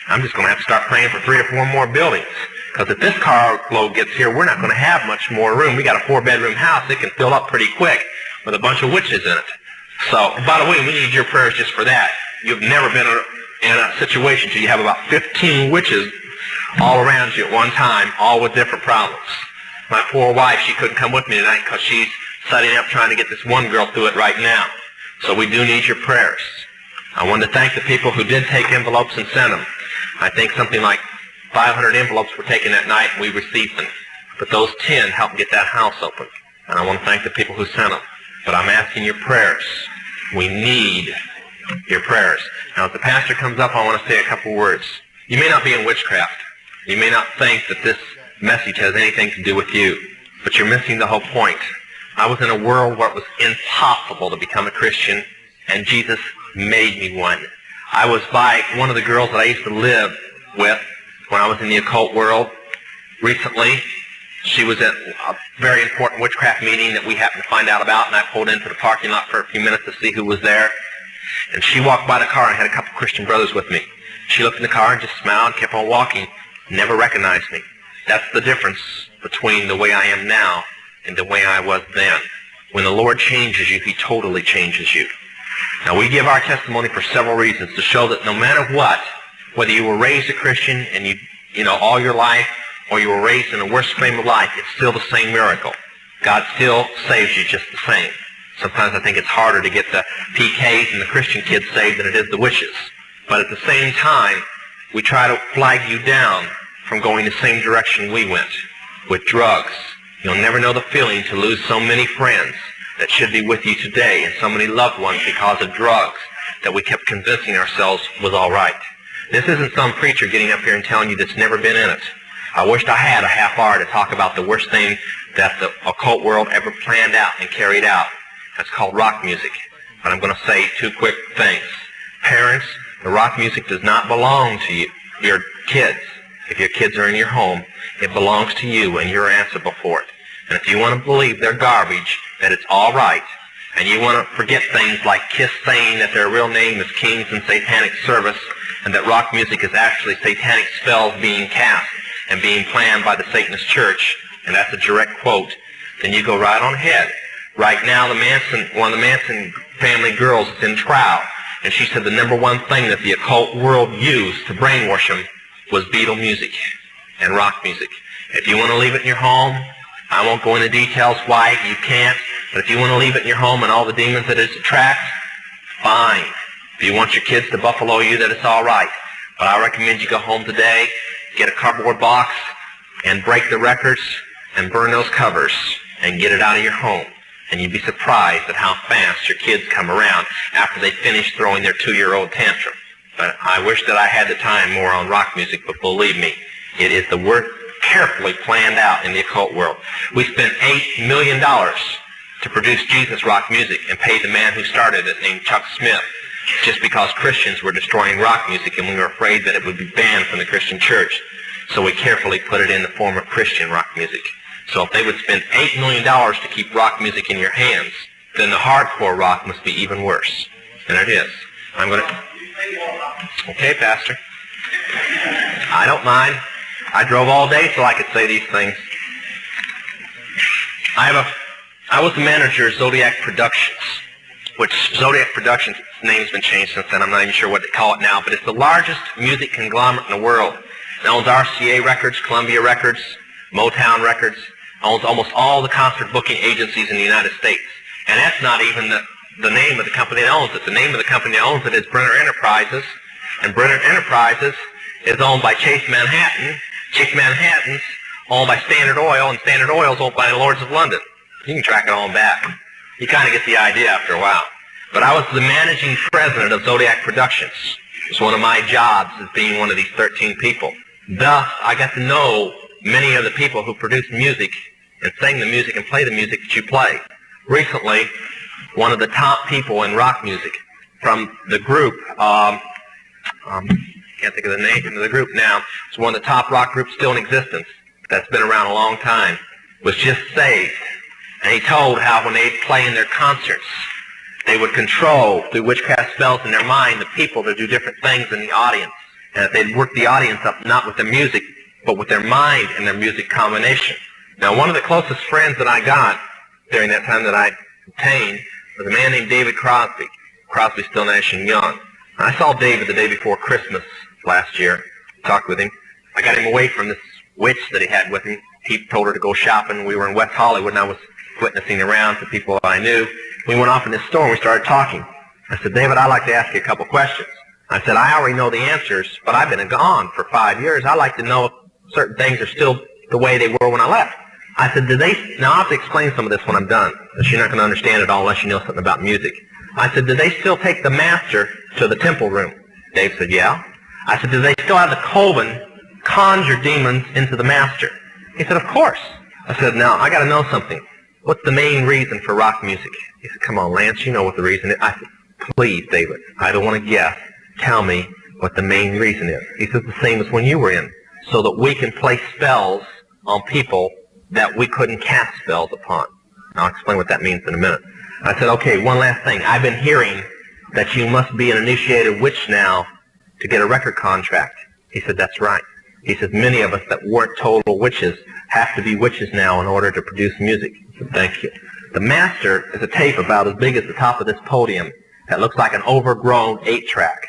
Speaker 1: I'm just going to have to start praying for 3 or 4 more buildings. Because if this carload gets here, we're not going to have much more room. We got a 4-bedroom house. It can fill up pretty quick with a bunch of witches in it. So, by the way, we need your prayers just for that. You've never been in a situation where you have about 15 witches all around you at one time, all with different problems. My poor wife, she couldn't come with me tonight because she's setting up trying to get this one girl through it right now. So we do need your prayers. I want to thank the people who did take envelopes and send them. I think something like 500 envelopes were taken that night, and we received them. But those 10 helped get that house open. And I want to thank the people who sent them. But I'm asking your prayers. We need your prayers. Now, if the pastor comes up, I want to say a couple words. You may not be in witchcraft. You may not think that this message has anything to do with you. But you're missing the whole point. I was in a world where it was impossible to become a Christian, and Jesus made me one. I was by one of the girls that I used to live with when I was in the occult world recently. She was at a very important witchcraft meeting that we happened to find out about, and I pulled into the parking lot for a few minutes to see who was there. And she walked by the car and had a couple of Christian brothers with me. She looked in the car and just smiled and kept on walking, never recognized me. That's the difference between the way I am now and the way I was then. When the Lord changes you, He totally changes you. Now, we give our testimony for several reasons, to show that no matter what, whether you were raised a Christian and you know all your life, or you were raised in the worst frame of life, it's still the same miracle. God still saves you just the same. Sometimes I think it's harder to get the PKs and the Christian kids saved than it is the witches. But at the same time, we try to flag you down from going the same direction we went, with drugs. You'll never know the feeling to lose so many friends that should be with you today and so many loved ones because of drugs that we kept convincing ourselves was all right. This isn't some preacher getting up here and telling you that's never been in it. I wished I had a half hour to talk about the worst thing that the occult world ever planned out and carried out. That's called rock music. But I'm going to say 2 quick things. Parents, the rock music does not belong to you, your kids. If your kids are in your home, it belongs to you and you're answerable for it. And if you want to believe they're garbage, that it's all right, and you want to forget things like Kiss saying that their real name is Kings in Satanic Service, and that rock music is actually satanic spells being cast and being planned by the Satanist church, and that's a direct quote, then you go right on ahead. Right now, one of the Manson family girls is in trial, and she said the #1 thing that the occult world used to brainwash them was Beatle music. and rock music. If you want to leave it in your home, I won't go into details why you can't, but if you want to leave it in your home and all the demons that it attracts, fine. If you want your kids to buffalo you, that it's all right. But I recommend you go home today, get a cardboard box, and break the records, and burn those covers, and get it out of your home. And you'd be surprised at how fast your kids come around after they finish throwing their 2-year-old tantrum. But I wish that I had the time more on rock music, but believe me, it is the work carefully planned out in the occult world. We spent $8 million to produce Jesus rock music and pay the man who started it, named Chuck Smith, just because Christians were destroying rock music and we were afraid that it would be banned from the Christian church. So we carefully put it in the form of Christian rock music. So if they would spend $8 million to keep rock music in your hands, then the hardcore rock must be even worse. And it is. I'm going to... Okay, Pastor. I don't mind. I drove all day so I could say these things. I was the manager of Zodiac Productions, which Zodiac Productions, its name's been changed since then. I'm not even sure what they call it now, but it's the largest music conglomerate in the world. It owns RCA Records, Columbia Records, Motown Records, owns almost all the concert booking agencies in the United States. And that's not even the name of the company that owns it. The name of the company that owns it is Brenner Enterprises, and Brenner Enterprises is owned by Chase Manhattan. Chase Manhattan's owned by Standard Oil, and Standard Oil is owned by the Lords of London. You can track it all back. You kind of get the idea after a while. But I was the managing president of Zodiac Productions. It's one of my jobs as being one of these 13 people. Thus, I got to know many of the people who produce music and sing the music and play the music that you play. Recently, one of the top people in rock music from the group, can't think of the name of the group now, it's one of the top rock groups still in existence that's been around a long time, was just saved. And he told how when they'd play in their concerts, they would control, through witchcraft spells in their mind, the people to do different things in the audience. And that they'd work the audience up not with their music, but with their mind and their music combination. Now, one of the closest friends that I got during that time that I obtained was a man named David Crosby. Crosby, Still, Nash and Young. I saw David the day before Christmas last year, talked with him. I got him away from this witch that he had with him. He told her to go shopping. We were in West Hollywood, and I was witnessing around to people I knew. We went off in this store, and we started talking. I said, David, I'd like to ask you a couple questions. I said, I already know the answers, but I've been gone for 5 years. I'd like to know if certain things are still the way they were when I left. I said, now I'll have to explain some of this when I'm done, because you're not going to understand it all unless you know something about music. I said, do they still take the master to the temple room? Dave said, yeah. I said, do they still have the coven conjure demons into the master? He said, of course. I said, now, I got to know something. What's the main reason for rock music? He said, come on, Lance, you know what the reason is. I said, please, David, I don't want to guess. Tell me what the main reason is. He says, the same as when you were in, so that we can play spells on people that we couldn't cast spells upon. I'll explain what that means in a minute. I said, okay, one last thing. I've been hearing that you must be an initiated witch now to get a record contract. He said, that's right. He said, many of us that weren't total witches have to be witches now in order to produce music. I said, thank you. The master is a tape about as big as the top of this podium that looks like an overgrown 8-track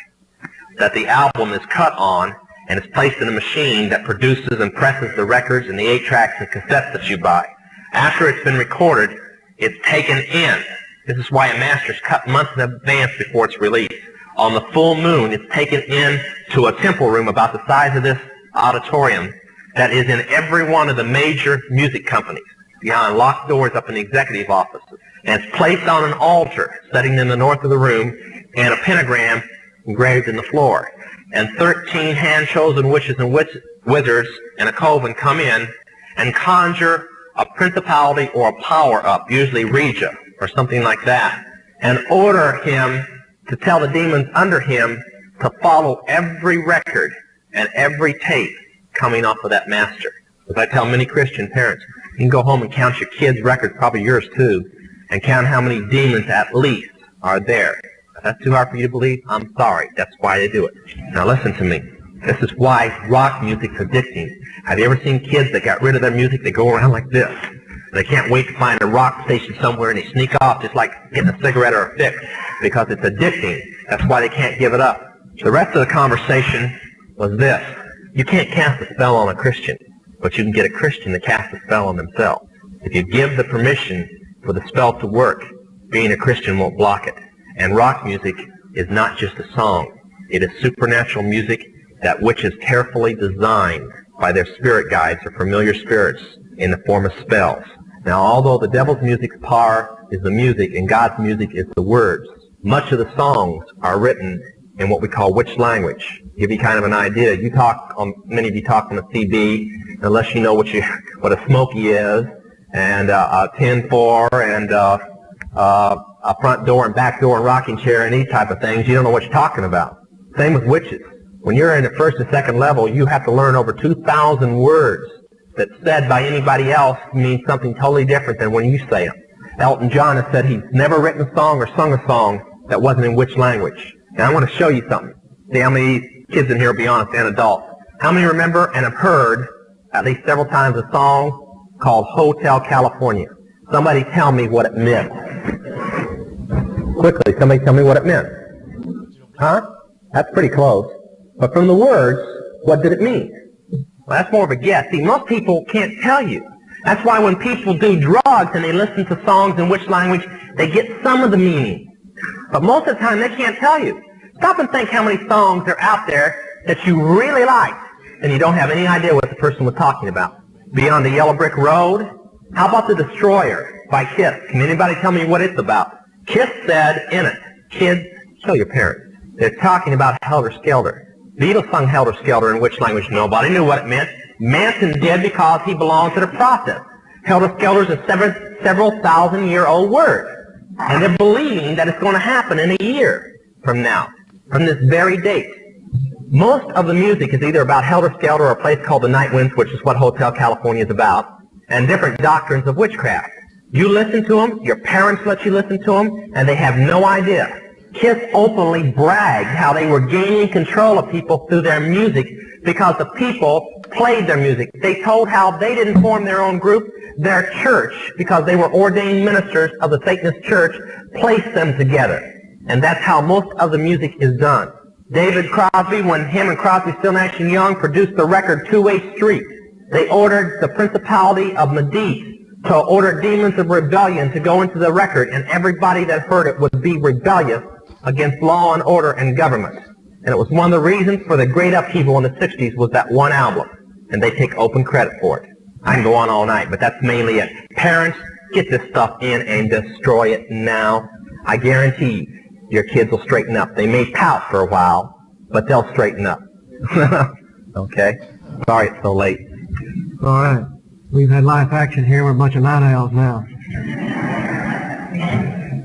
Speaker 1: that the album is cut on, and it's placed in a machine that produces and presses the records and the 8-tracks and cassettes that you buy. After it's been recorded, it's taken in. This is why a master's cut months in advance before it's released. On the full moon, it's taken in to a temple room about the size of this auditorium that is in every one of the major music companies, behind locked doors up in the executive offices. And it's placed on an altar, sitting in the north of the room, and a pentagram engraved in the floor. And 13 hand-chosen witches and wizards and a coven come in and conjure a principality or a power up, usually Regia or something like that, and order him to tell the demons under him to follow every record and every tape coming off of that master. As I tell many Christian parents, you can go home and count your kids' records, probably yours too, and count how many demons at least are there. If that's too hard for you to believe, I'm sorry. That's why they do it. Now listen to me. This is why rock music's addicting. Have you ever seen kids that got rid of their music? They go around like this. They can't wait to find a rock station somewhere, and they sneak off just like getting a cigarette or a fix, because it's addicting. That's why they can't give it up. The rest of the conversation was this. You can't cast a spell on a Christian, but you can get a Christian to cast a spell on themselves. If you give the permission for the spell to work, being a Christian won't block it. And rock music is not just a song. It is supernatural music that which is carefully designed by their spirit guides or familiar spirits in the form of spells. Now, although the devil's music's power is the music and God's music is the words, much of the songs are written in what we call witch language. Give you kind of an idea. Many of you talk on a CB, unless you know what a smoky is, and a 10-4, and a front door and back door and rocking chair and these type of things. You don't know what you're talking about. Same with witches. When you're in the first and second level, you have to learn over 2,000 words that said by anybody else mean something totally different than when you say them. Elton John has said he's never written a song or sung a song that wasn't in witch language. And I want to show you something. See how many kids in here will be honest and adults. How many remember and have heard at least several times a song called Hotel California? Somebody tell me what it meant. Quickly, somebody tell me what it meant. Huh? That's pretty close. But from the words, what did it mean? Well, that's more of a guess. See, most people can't tell you. That's why when people do drugs and they listen to songs in which language, they get some of the meaning. But most of the time, they can't tell you. Stop and think how many songs are out there that you really like, and you don't have any idea what the person was talking about. Beyond the Yellow Brick Road? How about The Destroyer by Kiss? Can anybody tell me what it's about? Kiss said in it, kids, kill your parents. They're talking about Helter Skelter. Beatles sung Helter Skelter in which language? Nobody knew what it meant. Manson did because he belonged to the process. Helter Skelter is a several thousand-year-old word. And they're believing that it's going to happen in a year from now, from this very date. Most of the music is either about Helter Skelter or a place called the Night Winds, which is what Hotel California is about, and different doctrines of witchcraft. You listen to them, your parents let you listen to them, and they have no idea. Kiss openly bragged how they were gaining control of people through their music because the people played their music. They told how they didn't form their own group. Their church, because they were ordained ministers of the Satanist church, placed them together. And that's how most of the music is done. David Crosby, when him and Crosby, Still Nash and Young produced the record Two-Way Street, they ordered the Principality of Medici to order Demons of Rebellion to go into the record, and everybody that heard it would be rebellious against law and order and government. And it was one of the reasons for the great upheaval in the 60s was that one album, and they take open credit for it. I can go on all night, but that's mainly it. Parents, get this stuff in and destroy it now. I guarantee your kids will straighten up. They may pout for a while, but they'll straighten up. Okay? Sorry it's so late.
Speaker 2: All right. We've had live action here. We're a bunch of night owls now.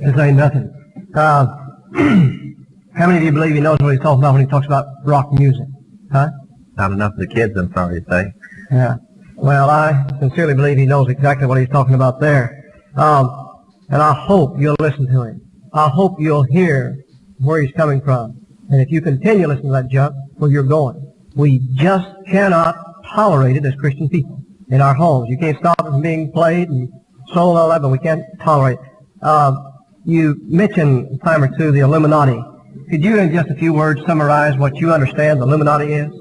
Speaker 2: This ain't nothing. How many of you believe he knows what he's talking about when he talks about rock music? Huh?
Speaker 1: Not enough of the kids, I'm sorry to say.
Speaker 2: Yeah. Well, I sincerely believe he knows exactly what he's talking about there. And I hope you'll listen to him. I hope you'll hear where he's coming from. And if you continue listening to that junk, where you're going. We just cannot tolerate it as Christian people in our homes. You can't stop it from being played and sold and all that, but we can't tolerate it. You mentioned a time or two the Illuminati. Could you, in just a few words, summarize what you understand the Illuminati is?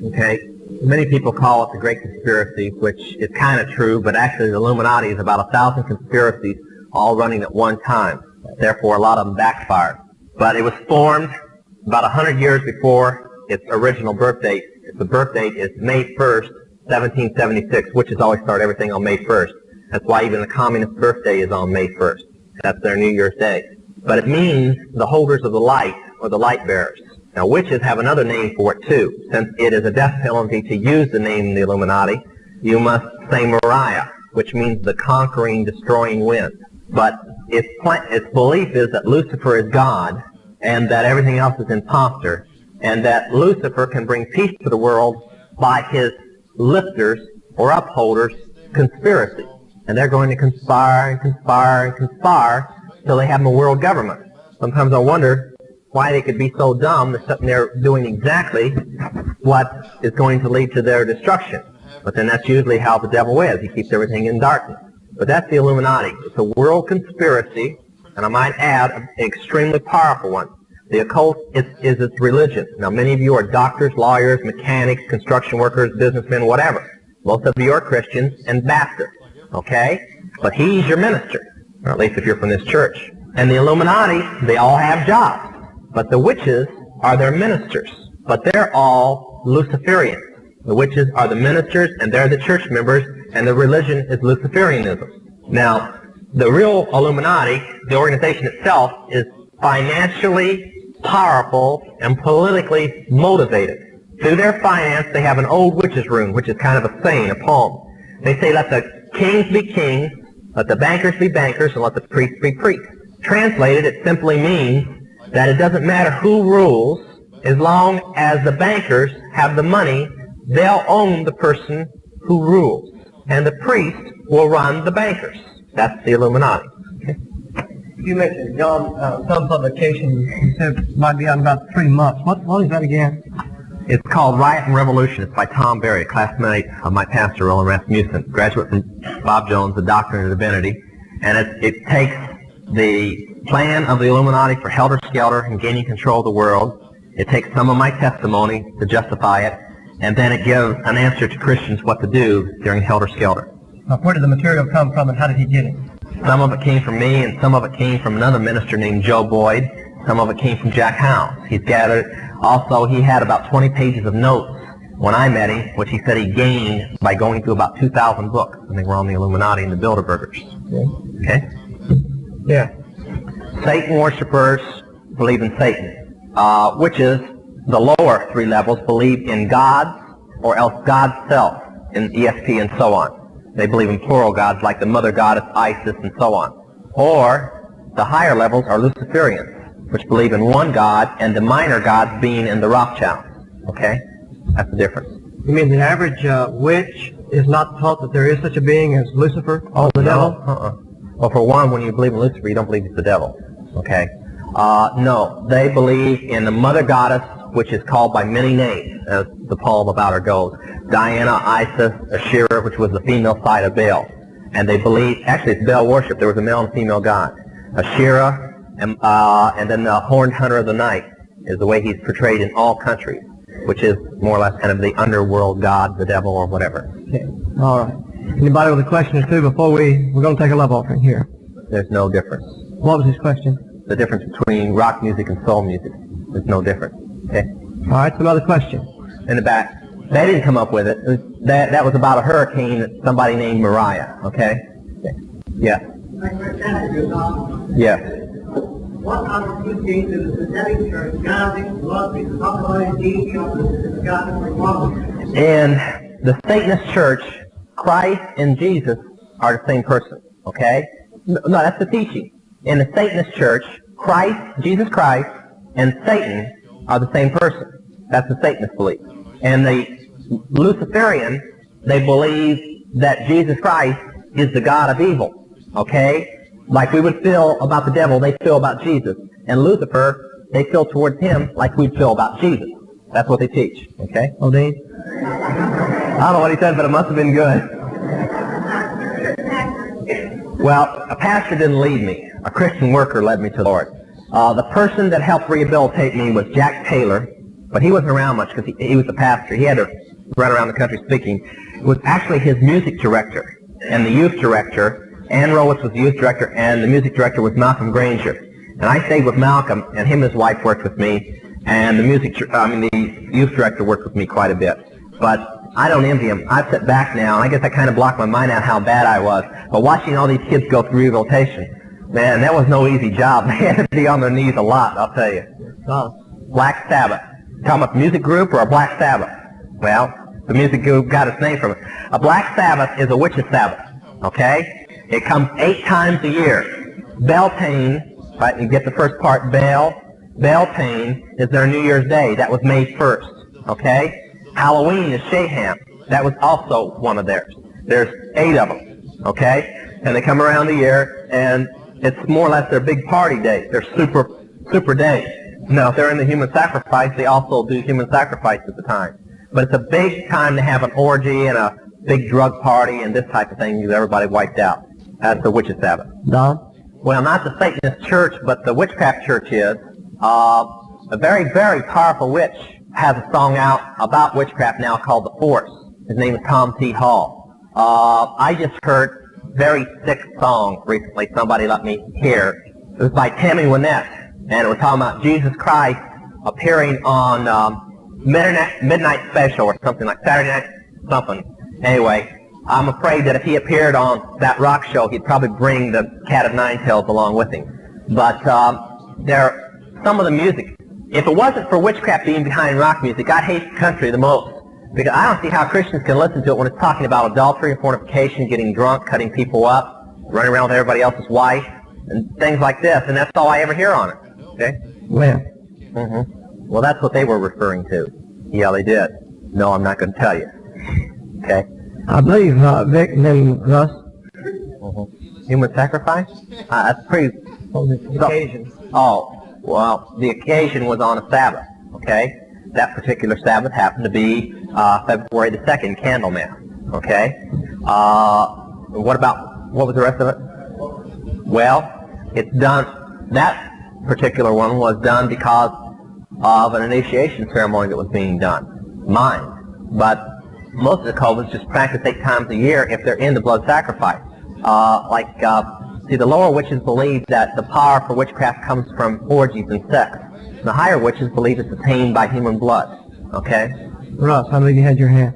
Speaker 1: Okay. Many people call it the Great Conspiracy, which is kind of true, but actually the Illuminati is about 1,000 conspiracies all running at one time. Therefore, a lot of them backfired. But it was formed about 100 years before its original birth date. The birth date is May 1st, 1776, witches always start everything on May 1st. That's why even the communist birthday is on May 1st. That's their New Year's Day. But it means the holders of the light, or the light bearers. Now, witches have another name for it, too. Since it is a death penalty to use the name the Illuminati, you must say Mariah, which means the conquering, destroying wind. But its belief is that Lucifer is God, and that everything else is imposter, and that Lucifer can bring peace to the world by his lifters, or upholders, conspiracy. And they're going to conspire and conspire and conspire till they have a world government. Sometimes I wonder why they could be so dumb they're sitting there doing exactly what is going to lead to their destruction. But then that's usually how the devil is. He keeps everything in darkness. But that's the Illuminati. It's a world conspiracy, and I might add, an extremely powerful one. The occult is its religion. Now, many of you are doctors, lawyers, mechanics, construction workers, businessmen, whatever. Most of you are Christians and Baptists, okay? But he's your minister, or at least if you're from this church. And the Illuminati, they all have jobs. But the witches are their ministers. But they're all Luciferians. The witches are the ministers, and they're the church members, and the religion is Luciferianism. Now, the real Illuminati, the organization itself, is financially powerful and politically motivated. Through their finance, they have an old witch's room, which is kind of a saying, a poem. They say, let the kings be kings, let the bankers be bankers, and let the priests be priests. Translated, it simply means that it doesn't matter who rules, as long as the bankers have the money, they'll own the person who rules. And the priest will run the bankers. That's the Illuminati.
Speaker 2: You mentioned, John, some publication you said might be on about 3 months. What is that again?
Speaker 1: It's called Riot and Revolution. It's by Tom Berry, a classmate of my pastor, Roland Rasmussen, graduate from Bob Jones, a doctor in divinity. And it takes the plan of the Illuminati for helter-skelter and gaining control of the world. It takes some of my testimony to justify it, and then it gives an answer to Christians what to do during helter-skelter.
Speaker 2: Now, where did the material come from, and how did he get it?
Speaker 1: Some of it came from me, and some of it came from another minister named Joe Boyd. Some of it came from Jack Hounds. He's gathered. Also, he had about 20 pages of notes when I met him, which he said he gained by going through about 2,000 books. I think we're on the Illuminati and the Bilderbergers. Okay?
Speaker 2: Yeah.
Speaker 1: Satan worshippers believe in Satan. Witches, the lower 3 levels, believe in gods or else God's self, in ESP and so on. They believe in plural gods like the mother goddess Isis and so on. Or the higher levels are Luciferians, which believe in one god and the minor gods being in the Rothschilds. Okay? That's the difference.
Speaker 2: You mean the average witch is not taught that there is such a being as Lucifer or the devil?
Speaker 1: Well, for one, when you believe in Lucifer, you don't believe it's the devil. Okay? No, they believe in the mother goddess, which is called by many names, as the poem about her goes. Diana, Isis, Asherah, which was the female side of Baal. And they believe, actually it's Baal worship, there was a male and female god. Asherah, and then the horned hunter of the night is the way he's portrayed in all countries, which is more or less kind of the underworld god, the devil, or whatever.
Speaker 2: Okay. All right. Anybody with a question or two before we're going to take a love offering here?
Speaker 1: There's no difference.
Speaker 2: What was his question?
Speaker 1: The difference between rock music and soul music. There's no difference. Okay?
Speaker 2: All right, some other question.
Speaker 1: In the back. They didn't come up with it. That was about a hurricane that somebody named Mariah. Okay? Yeah. Yes.
Speaker 2: What are the 2 things in the Satanic Church, Gnostic, Gnostic, Apostolic, deity, or the Gospel?
Speaker 1: In the Satanist Church, Christ and Jesus are the same person. Okay? No, that's the teaching. In the Satanist Church, Christ, Jesus Christ, and Satan are the same person. That's the Satanist belief. And the Luciferian, they believe that Jesus Christ is the God of evil. Okay? Like we would feel about the devil, they feel about Jesus. And Lucifer, they feel towards him like we'd feel about Jesus. That's what they teach. Okay?
Speaker 2: Oh, Dean?
Speaker 1: I don't know what he said, but it must have been good. Well, a pastor didn't lead me. A Christian worker led me to the Lord. The person that helped rehabilitate me was Jack Taylor, but he wasn't around much because he was the pastor. He had to run around the country speaking. It was actually his music director and the youth director. Ann Rowitz was the youth director, and the music director was Malcolm Granger. And I stayed with Malcolm, and him and his wife worked with me, and the youth director worked with me quite a bit. But I don't envy him. I've sat back now, and I guess I kind of blocked my mind out how bad I was. But watching all these kids go through rehabilitation, man, that was no easy job. They had to be on their knees a lot, I'll tell you. Black Sabbath. Talking about the music group or a Black Sabbath? Well, the music group got its name from it. A Black Sabbath is a witch's Sabbath, okay? It comes 8 times a year. Beltane, right, you get the first part, Beltane is their New Year's Day. That was May 1st, okay? Halloween is Shaham. That was also one of theirs. There's 8 of them, okay? And they come around the year, and it's more or less their big party day. Their super day. Now, if they're in the human sacrifice, they also do human sacrifice at the time. But it's a big time to have an orgy and a big drug party and this type of thing because everybody wiped out. That's the witch's Sabbath.
Speaker 2: Don?
Speaker 1: Well, not the Satanist church, but the witchcraft church is.
Speaker 3: A very, very powerful witch has a song out about witchcraft now called The Force. His name is Tom T. Hall. I just heard a very sick song recently somebody let me hear. It was by Tammy Wynette, and it was talking about Jesus Christ appearing on midnight special or something like Saturday night something. Anyway, I'm afraid that if he appeared on that rock show, he'd probably bring the Cat of Nine Tails along with him. But some of the music, if it wasn't for witchcraft being behind rock music, I'd hate country the most. Because I don't see how Christians can listen to it when it's talking about adultery and fornication, getting drunk, cutting people up, running around with everybody else's wife, and things like this. And that's all I ever hear on it. Okay?
Speaker 2: Well,
Speaker 3: Well, that's what they were referring to. Yeah, they did. No, I'm not going to tell you. Okay?
Speaker 2: I believe Vic and then Russ.
Speaker 3: Human sacrifice? That's pretty...
Speaker 2: The occasion.
Speaker 3: Oh, well, the occasion was on a Sabbath, okay? That particular Sabbath happened to be February the 2nd, Candlemas, okay? What was the rest of it? Well, it's done, that particular one was done because of an initiation ceremony that was being done, mine. But most of the cults just practice 8 times a year if they're into blood sacrifice. See, the lower witches believe that the power for witchcraft comes from orgies and sex. The higher witches believe it's attained by human blood, okay?
Speaker 2: Russ, I believe you had your hand.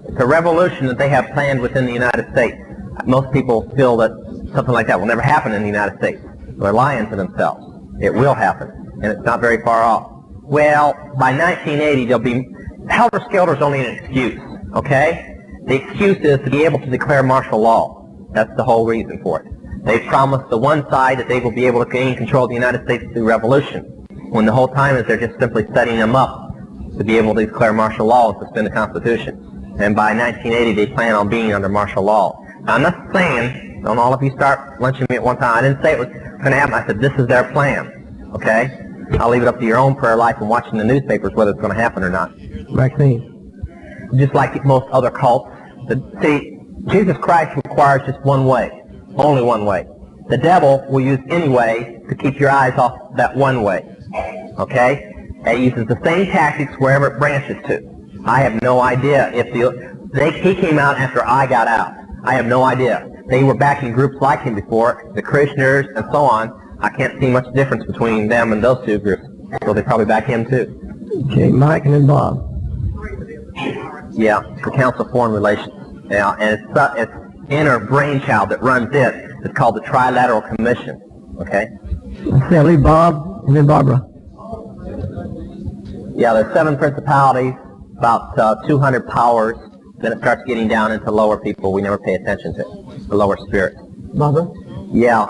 Speaker 3: It's a revolution that they have planned within the United States. Most people feel that something like that will never happen in the United States. They're lying to themselves. It will happen, and it's not very far off. Well, by 1980, there'll be... Helter Skelter's only an excuse, okay? The excuse is to be able to declare martial law. That's the whole reason for it. They promised the one side that they will be able to gain control of the United States through revolution, when the whole time is they're just simply setting them up to be able to declare martial law and suspend the Constitution. And by 1980, they plan on being under martial law. Now, I'm not saying, don't all of you start lynching me at one time. I didn't say it was going to happen. I said this is their plan, okay? I'll leave it up to your own prayer life and watching the newspapers whether it's going to happen or not.
Speaker 2: Vaccine.
Speaker 3: Just like most other cults. See, Jesus Christ requires just one way. Only one way. The devil will use any way to keep your eyes off that one way. Okay? It uses the same tactics wherever it branches to. I have no idea if he came out after I got out. I have no idea. They were backing groups like him before, the Christianers and so on. I can't see much difference between them and those two groups. So they probably back him too.
Speaker 2: Okay, Mike and then Bob.
Speaker 3: Yeah, the Council of Foreign Relations. Yeah, and it's inner brainchild that runs it. It's called the Trilateral Commission. Okay?
Speaker 2: Okay, I'll leave Bob and then Barbara.
Speaker 3: Yeah, there's 7 principalities, about 200 powers. Then it starts getting down into lower people we never pay attention to, the lower spirits.
Speaker 2: Barbara?
Speaker 3: Yeah,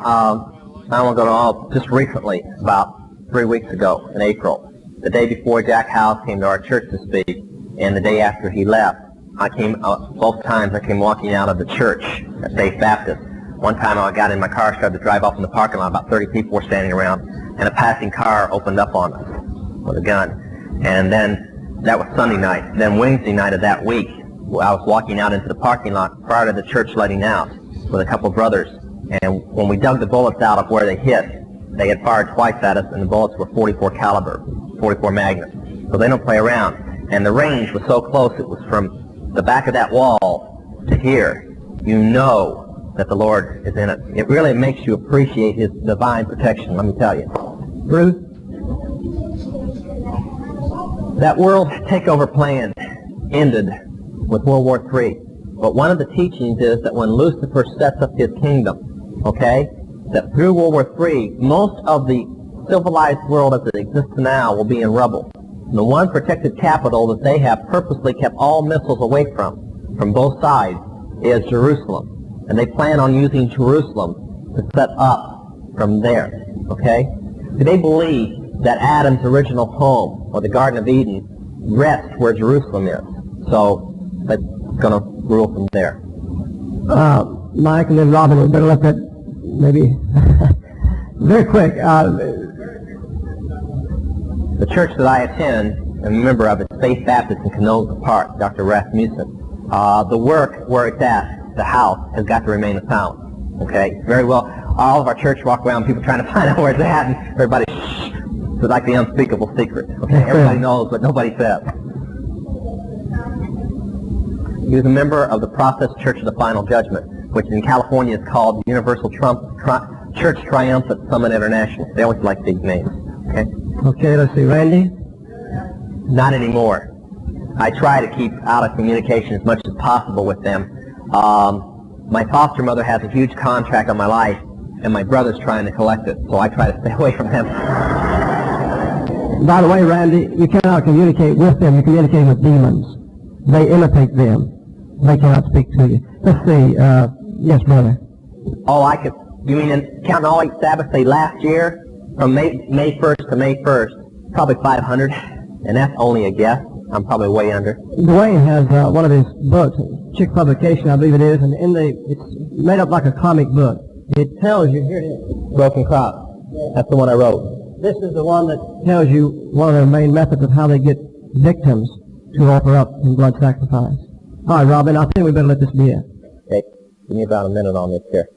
Speaker 3: I won't go to all. Just recently, about 3 weeks ago in April, the day before Jack House came to our church to speak, and the day after he left, I came, both times I came walking out of the church at Faith Baptist. One time I got in my car, started to drive off in the parking lot, about 30 people were standing around, and a passing car opened up on us with a gun. And then, that was Sunday night. Then Wednesday night of that week, I was walking out into the parking lot prior to the church letting out with a couple of brothers. And when we dug the bullets out of where they hit, they had fired twice at us, and the bullets were 44 caliber, 44 Magnum. So they don't play around. And the range was so close, it was from the back of that wall to here. You know that the Lord is in it. It really makes you appreciate His divine protection, let me tell you.
Speaker 2: Bruce?
Speaker 3: That world takeover plan ended with World War III. But one of the teachings is that when Lucifer sets up his kingdom, okay, that through World War III, most of the civilized world as it exists now will be in rubble. And the one protected capital that they have purposely kept all missiles away from both sides, is Jerusalem. And they plan on using Jerusalem to set up from there, okay? Do they believe that Adam's original home, or the Garden of Eden, rests where Jerusalem is? So that's going to rule from there.
Speaker 2: Mike and then Robin, we better let that maybe very quick.
Speaker 3: The church that I attend and a member of is Faith Baptist in Canoga Park, Dr. Rasmussen. The work where it's at, the house, has got to remain a sound. Okay? Very well. All of our church walk around, people trying to find out where it's at, and everybody shh. So like the unspeakable secret. Okay, everybody knows, but nobody says. He was a member of the Process Church of the Final Judgment, which in California is called Universal Church Triumphant Summit International. They always like these names. Okay.
Speaker 2: Okay, let's see, Randy.
Speaker 3: Not anymore. I try to keep out of communication as much as possible with them. My foster mother has a huge contract on my life, and my brother's trying to collect it, so I try to stay away from them.
Speaker 2: By the way, Randy, you cannot communicate with them. You communicate with demons. They imitate them. They cannot speak to you. Let's see. Yes, brother.
Speaker 3: Oh, you mean in counting all 8 Sabbaths, say last year, from May 1st to May 1st, probably 500, and that's only a guess. I'm probably way under.
Speaker 2: Dwayne has one of his books, Chick Publication, I believe it is, and it's made up like a comic book. It tells you, here it is.
Speaker 3: Broken Cross. That's the one I wrote.
Speaker 2: This is the one that tells you one of their main methods of how they get victims to offer up in blood sacrifice. All right, Robin, I think we better let this be it.
Speaker 3: Okay, give me about a minute on this here.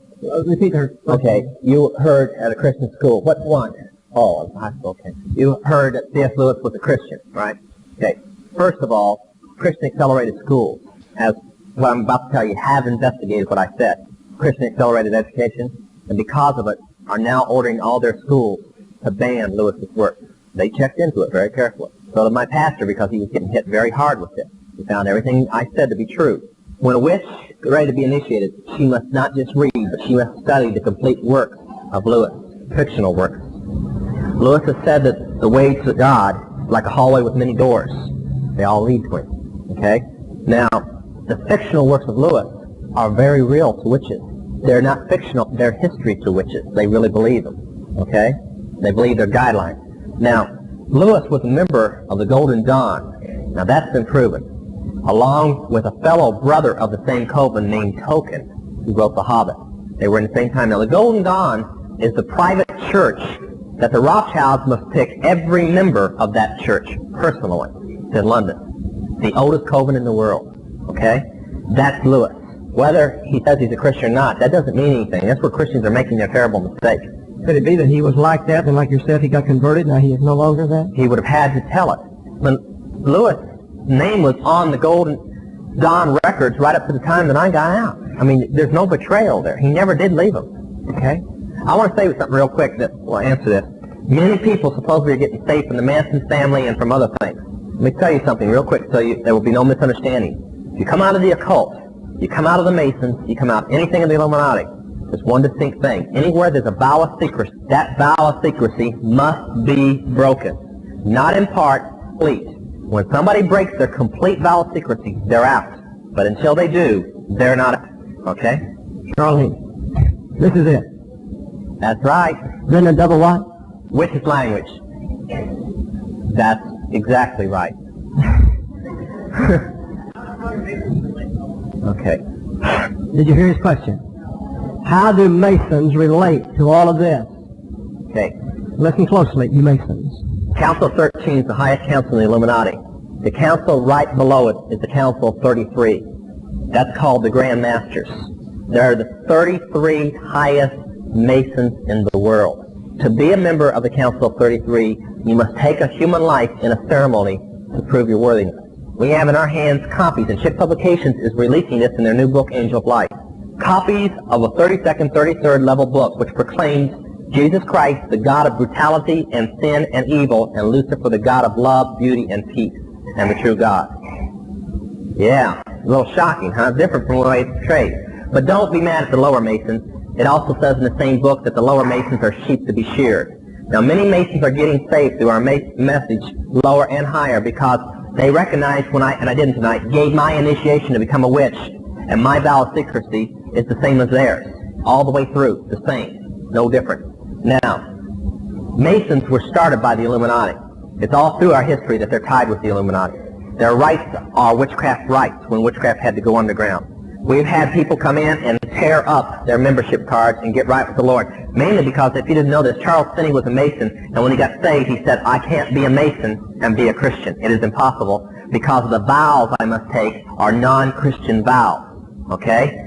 Speaker 2: Repeat her.
Speaker 3: Okay, you heard at a Christian school. What one? Oh, high school, okay. You heard that C.S. Lewis was a Christian, right? Okay. First of all, Christian Accelerated Schools, as what I'm about to tell you, have investigated what I said. Christian Accelerated Education, and because of it, are now ordering all their schools to ban Lewis's work. They checked into it very carefully. So did my pastor, because he was getting hit very hard with it. He found everything I said to be true. When a witch is ready to be initiated, she must not just read, but she must study the complete works of Lewis, fictional works. Lewis has said that the way to God is like a hallway with many doors. They all lead to him. Okay? Now, the fictional works of Lewis are very real to witches. They're not fictional, they're history to witches. They really believe them. Okay? They believe their guidelines. Now, Lewis was a member of the Golden Dawn. Now, that's been proven, along with a fellow brother of the same coven named Tolkien, who wrote The Hobbit. They were in the same time. Now, the Golden Dawn is the private church that the Rothschilds must pick every member of that church personally. It's in London. The oldest coven in the world. Okay? That's Lewis. Whether he says he's a Christian or not, that doesn't mean anything. That's where Christians are making their terrible mistake.
Speaker 2: Could it be that he was like that, and like yourself, he got converted, now he is no longer that?
Speaker 3: He would have had to tell it. When Lewis' name was on the Golden Dawn records right up to the time that I got out. I mean, there's no betrayal there. He never did leave them. Okay? I want to say something real quick that will answer this. Many people supposedly are getting saved from the Manson family and from other things. Let me tell you something real quick so there will be no misunderstanding. If you come out of the occult, you come out of the Masons, you come out anything of the Illuminati, there's one distinct thing. Anywhere there's a vow of secrecy, that vow of secrecy must be broken. Not in part, complete. When somebody breaks their complete vow of secrecy, they're out. But until they do, they're not out. Okay?
Speaker 2: Charlene, this is it.
Speaker 3: That's right.
Speaker 2: Then a double what?
Speaker 3: Witch's language. That's exactly right. Okay.
Speaker 2: Did you hear his question? How do Masons relate to all of this?
Speaker 3: Okay.
Speaker 2: Listen closely, you Masons.
Speaker 3: Council 13 is the highest council in the Illuminati. The council right below it is the Council 33. That's called the Grand Masters. They're the 33 highest Masons in the world. To be a member of the Council 33, you must take a human life in a ceremony to prove your worthiness. We have in our hands copies, and Chick Publications is releasing this in their new book, Angel of Light. Copies of a 32nd, 33rd level book which proclaims Jesus Christ, the God of brutality and sin and evil, and Lucifer, the God of love, beauty, and peace, and the true God. Yeah, a little shocking, huh? Different from the way it's portrayed. But don't be mad at the lower Masons. It also says in the same book that the lower Masons are sheep to be sheared. Now, many Masons are getting saved through our message, lower and higher, because they recognize when I didn't tonight, gave my initiation to become a witch, and my vow of secrecy is the same as theirs, all the way through, the same, no different. Now, Masons were started by the Illuminati. It's all through our history that they're tied with the Illuminati. Their rights are witchcraft rights when witchcraft had to go underground. We've had people come in and tear up their membership cards and get right with the Lord. Mainly because, if you didn't know this, Charles Finney was a Mason, and when he got saved, he said, I can't be a Mason and be a Christian. It is impossible because the vows I must take are non-Christian vows. Okay?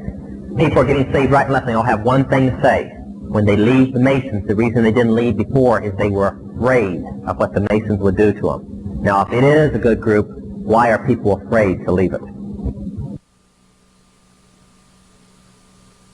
Speaker 3: People are getting saved right and left, and they all have one thing to say. When they leave the Masons, the reason they didn't leave before is they were afraid of what the Masons would do to them. Now, if it is a good group, why are people afraid to leave it?